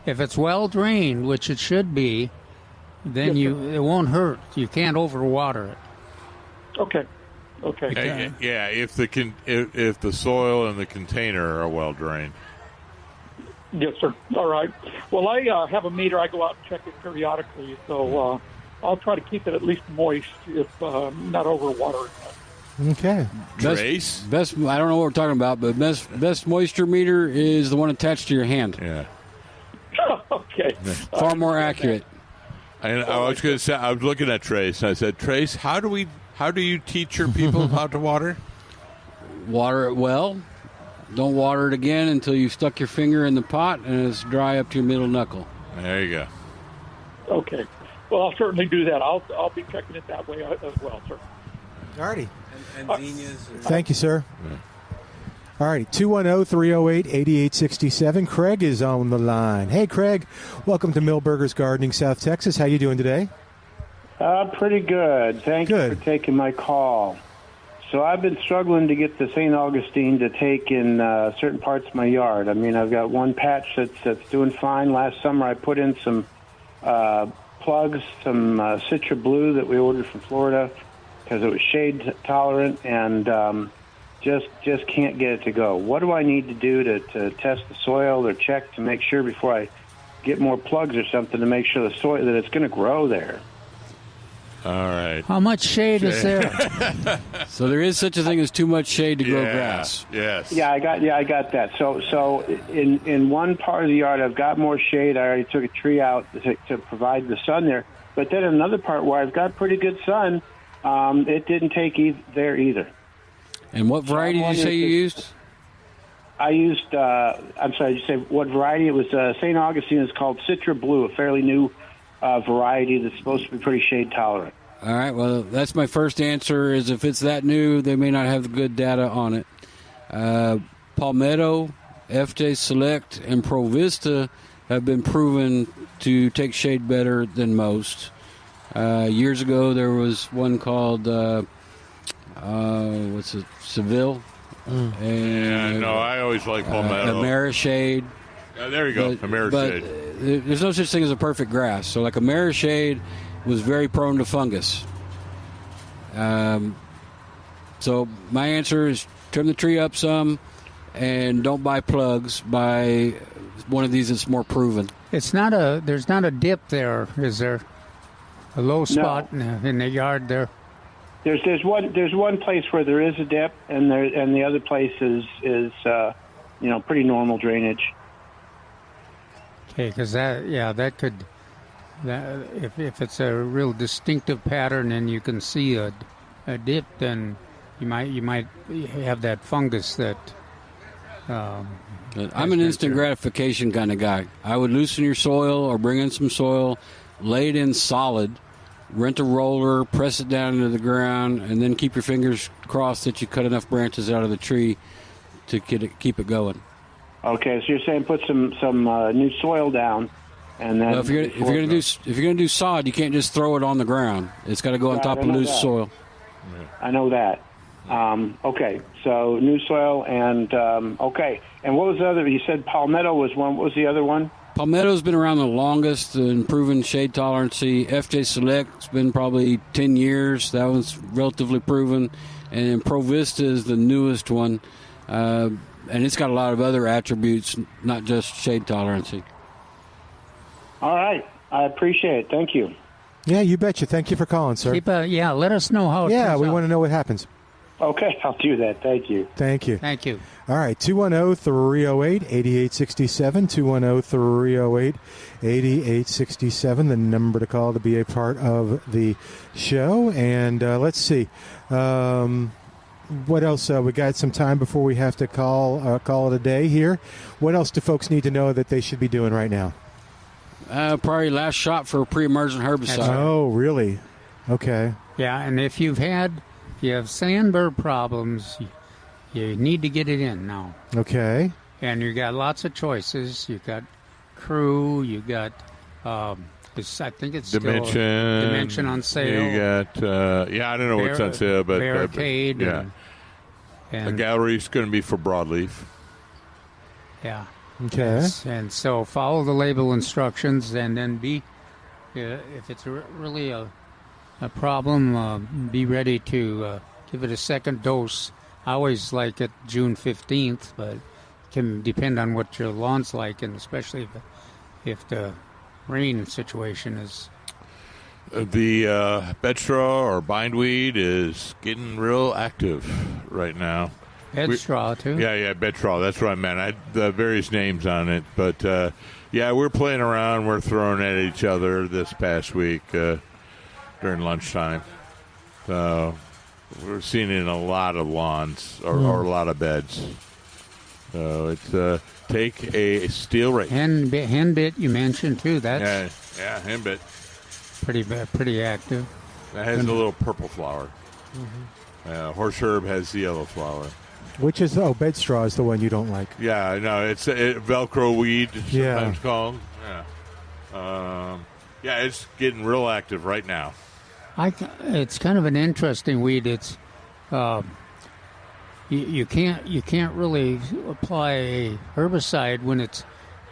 D: if it's well drained, which it should be, then it won't hurt. You can't overwater it.
J: Okay.
C: Yeah, if the soil and the container are well drained.
J: Yes, sir. All right. Well, I have a meter. I go out and check it periodically, so I'll try to keep it at least moist, if not overwatering it.
B: Okay.
E: Best. I don't know what we're talking about, but best moisture meter is the one attached to your hand.
C: Yeah.
J: Okay.
E: Far more accurate.
C: And I was going to say, I was looking at Trace, and I said, Trace, how do you teach your people how to water?
E: Water it well. Don't water it again until you've stuck your finger in the pot and it's dry up to your middle knuckle.
C: There you go.
J: Okay. Well, I'll certainly do that. I'll be checking it that way as well, sir.
B: All righty.
K: And zinnias.
B: Thank you, sir. Yeah. All righty. 210-308-8867. Craig is on the line. Hey, Craig. Welcome to Milberger's Gardening, South Texas. How you doing today?
L: Pretty good. Thank you for taking my call. So I've been struggling to get the St. Augustine to take in certain parts of my yard. I mean, I've got one patch that's doing fine. Last summer I put in some plugs, some Citra Blue that we ordered from Florida because it was shade tolerant, and just can't get it to go. What do I need to do to test the soil or check to make sure before I get more plugs or something to make sure the soil that it's going to grow there?
C: All right.
D: How much shade is there?
E: So there is such a thing as too much shade to grow grass.
C: Yes.
L: Yeah, I got that. So in one part of the yard, I've got more shade. I already took a tree out to provide the sun there. But then another part where I've got pretty good sun, it didn't take there either.
E: And what variety did you say you used?
L: I used. I'm sorry. Did you say what variety? It was St. Augustine. It's called Citra Blue, a fairly new variety that's supposed to be pretty shade tolerant.
E: All right. Well, that's my first answer. Is if it's that new, they may not have the good data on it. Palmetto, FJ Select, and Provista have been proven to take shade better than most. Years ago, there was one called Seville. And,
C: I always like Palmetto.
E: Amerishade.
C: There you go, Amerishade.
E: But there's no such thing as a perfect grass. So like Amerishade was very prone to fungus. So my answer is trim the tree up some and don't buy plugs. Buy one of these that's more proven.
D: There's not a dip there, is there? A low spot in the yard there?
L: There's one place where there is a dip, and the other place is pretty normal drainage.
D: Okay, because if it's a real distinctive pattern and you can see a dip, then you might have that fungus that.
E: I'm an instant gratification kind of guy. I would loosen your soil or bring in some soil, lay it in solid, rent a roller, press it down into the ground, and then keep your fingers crossed that you cut enough branches out of the tree to keep it going.
L: Okay, so you're saying put some new soil down, and then
E: if you're gonna do sod, you can't just throw it on the ground. It's got to go on top of loose soil.
L: I know that. Okay, so new soil and okay. And what was the other? You said Palmetto was one. What was the other one?
E: Palmetto's been around the longest and proven shade tolerancy. FJ Select's been probably 10 years. That one's relatively proven. And Provista is the newest one. And it's got a lot of other attributes, not just shade tolerancy.
L: All right. I appreciate it. Thank you.
B: Yeah, you betcha. Thank you for calling, sir.
D: Let us know how it turns
B: we
D: out.
B: want to know what happens.
L: Okay, I'll do that. Thank you.
B: Thank you.
D: Thank you.
B: All right, 210-308-8867, 210-308-8867, the number to call to be a part of the show. And let's see. What else? We got some time before we have to call it a day here. What else do folks need to know that they should be doing right now?
E: Probably last shot for a pre-emergent herbicide.
B: Oh, really? Okay.
D: Yeah, and if you have sandbur problems, you need to get it in now.
B: Okay.
D: And you got lots of choices. You got Crew. You got I think it's Dimension on sale.
C: You got I don't know what's on sale, but
D: Barricade.
C: And the gallery's going to be for broadleaf.
D: Yeah.
B: Okay.
D: And so follow the label instructions, and then if it's really a problem, be ready to give it a second dose. I always like it June 15th, but it can depend on what your lawn's like, and especially if the rain situation is.
C: The bed straw or bindweed is getting real active right now.
D: Bed straw, too?
C: Yeah, bed straw. That's what I meant. I had the various names on it. But, we're playing around. We're throwing at each other this past week during lunchtime. So we're seeing it in a lot of lawns or a lot of beds. So it's take a steel rake.
D: Hen bit you mentioned, too. That's
C: hen bit.
D: Pretty active.
C: That has a little purple flower. Horse herb has the yellow flower.
B: Which is, bed straw is the one you don't like.
C: Yeah, no, it's Velcro weed, sometimes called. Yeah. It's getting real active right now.
D: It's kind of an interesting weed. It's you can't really apply a herbicide when it's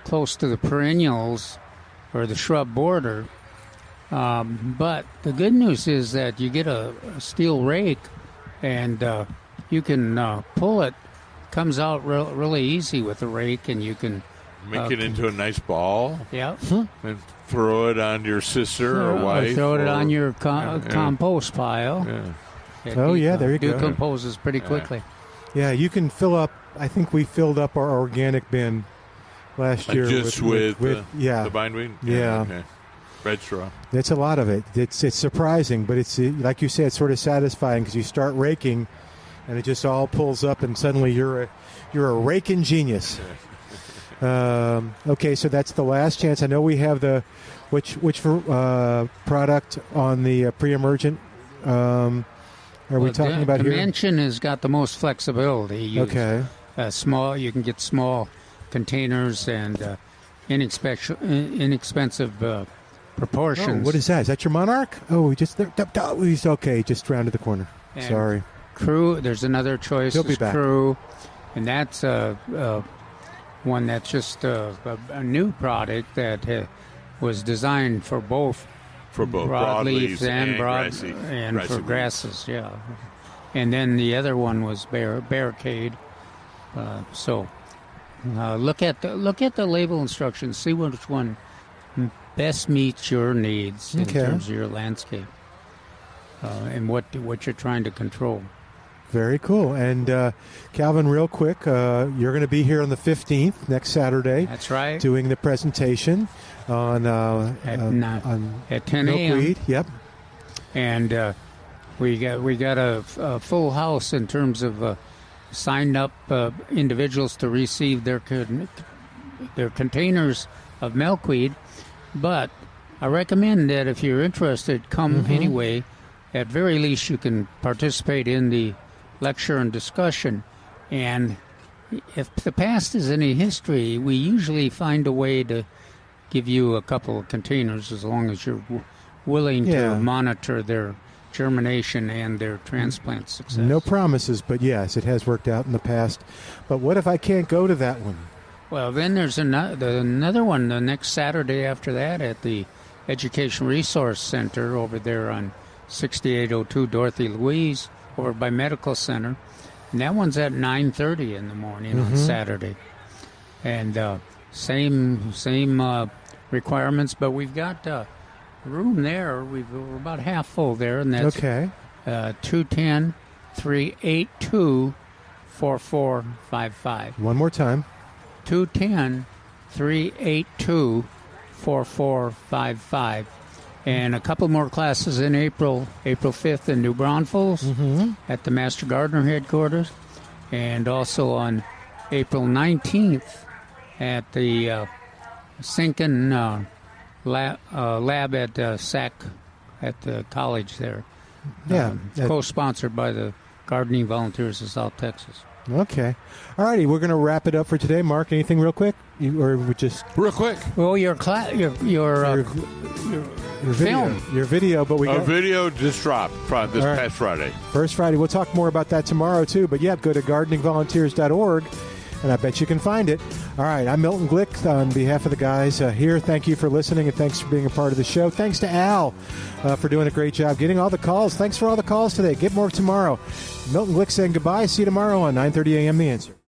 D: close to the perennials or the shrub border. But the good news is that you get a steel rake, and you can pull it. Comes out really easy with a rake, and you can
C: make it into a nice ball.
D: Yeah,
C: and throw it on your sister or wife.
D: Throw it on your compost pile.
B: Yeah. There you go.
D: Decomposes pretty quickly.
B: Yeah, you can fill up. I think we filled up our organic bin last year
C: with
B: the
C: bindweed.
B: Yeah.
C: Okay. Bed straw.
B: It's a lot of it. It's surprising, but it's like you said, it's sort of satisfying because you start raking, and it just all pulls up, and suddenly you're a raking genius. Okay, so that's the last chance. I know we have the which product on the pre-emergent. Are we talking about here?
D: Dimension has got the most flexibility.
B: Okay.
D: Small. You can get small containers and inexpensive proportions.
B: Oh, what is that? Is that your Monarch? Oh, he's okay. Just rounded the corner.
D: And
B: Sorry.
D: Crew. There's another choice.
B: He'll be back.
D: Crew, and that's one that's just a new product that was designed for both broadleaves and for grasses. Yeah, and then the other one was barricade. So look at the label instructions. See which one best meets your needs in terms of your landscape and what you're trying to control.
B: Very cool. And Calvin, real quick, you're going to be here on the 15th, next Saturday.
D: That's right.
B: Doing the presentation on
D: at 10 a.m.
B: milkweed. Yep.
D: And we got a full house in terms of signed up individuals to receive their containers of milkweed. But I recommend that if you're interested, come anyway. At very least, you can participate in the lecture and discussion. And if the past is any history, we usually find a way to give you a couple of containers as long as you're willing to monitor their germination and their transplant success.
B: No promises, but yes, it has worked out in the past. But what if I can't go to that one?
D: Well, then there's another one the next Saturday after that at the Education Resource Center over there on 6802 Dorothy Louise over by Medical Center. And that one's at 9:30 in the morning on Saturday. And same requirements, but we've got room there. We're about half full there, and that's 210-382-4455.
B: One more time.
D: 210-382-4455. And a couple more classes in April 5th in New Braunfels at the Master Gardener headquarters, and also on April 19th at the Sinkin lab at SAC at the college there.
B: Yeah.
D: Co-sponsored by the Gardening Volunteers of South Texas.
B: Okay. All righty, we're going to wrap it up for today. Mark, anything real quick? Or we just...
C: Real quick.
D: Well, your film.
B: Your video, but
C: Our video just dropped this past Friday.
B: First Friday. We'll talk more about that tomorrow, too. But, yeah, go to gardeningvolunteers.org and I bet you can find it. All right, I'm Milton Glueck on behalf of the guys here. Thank you for listening, and thanks for being a part of the show. Thanks to Al for doing a great job getting all the calls. Thanks for all the calls today. Get more tomorrow. Milton Glueck saying goodbye. See you tomorrow on 9:30 a.m. The Answer.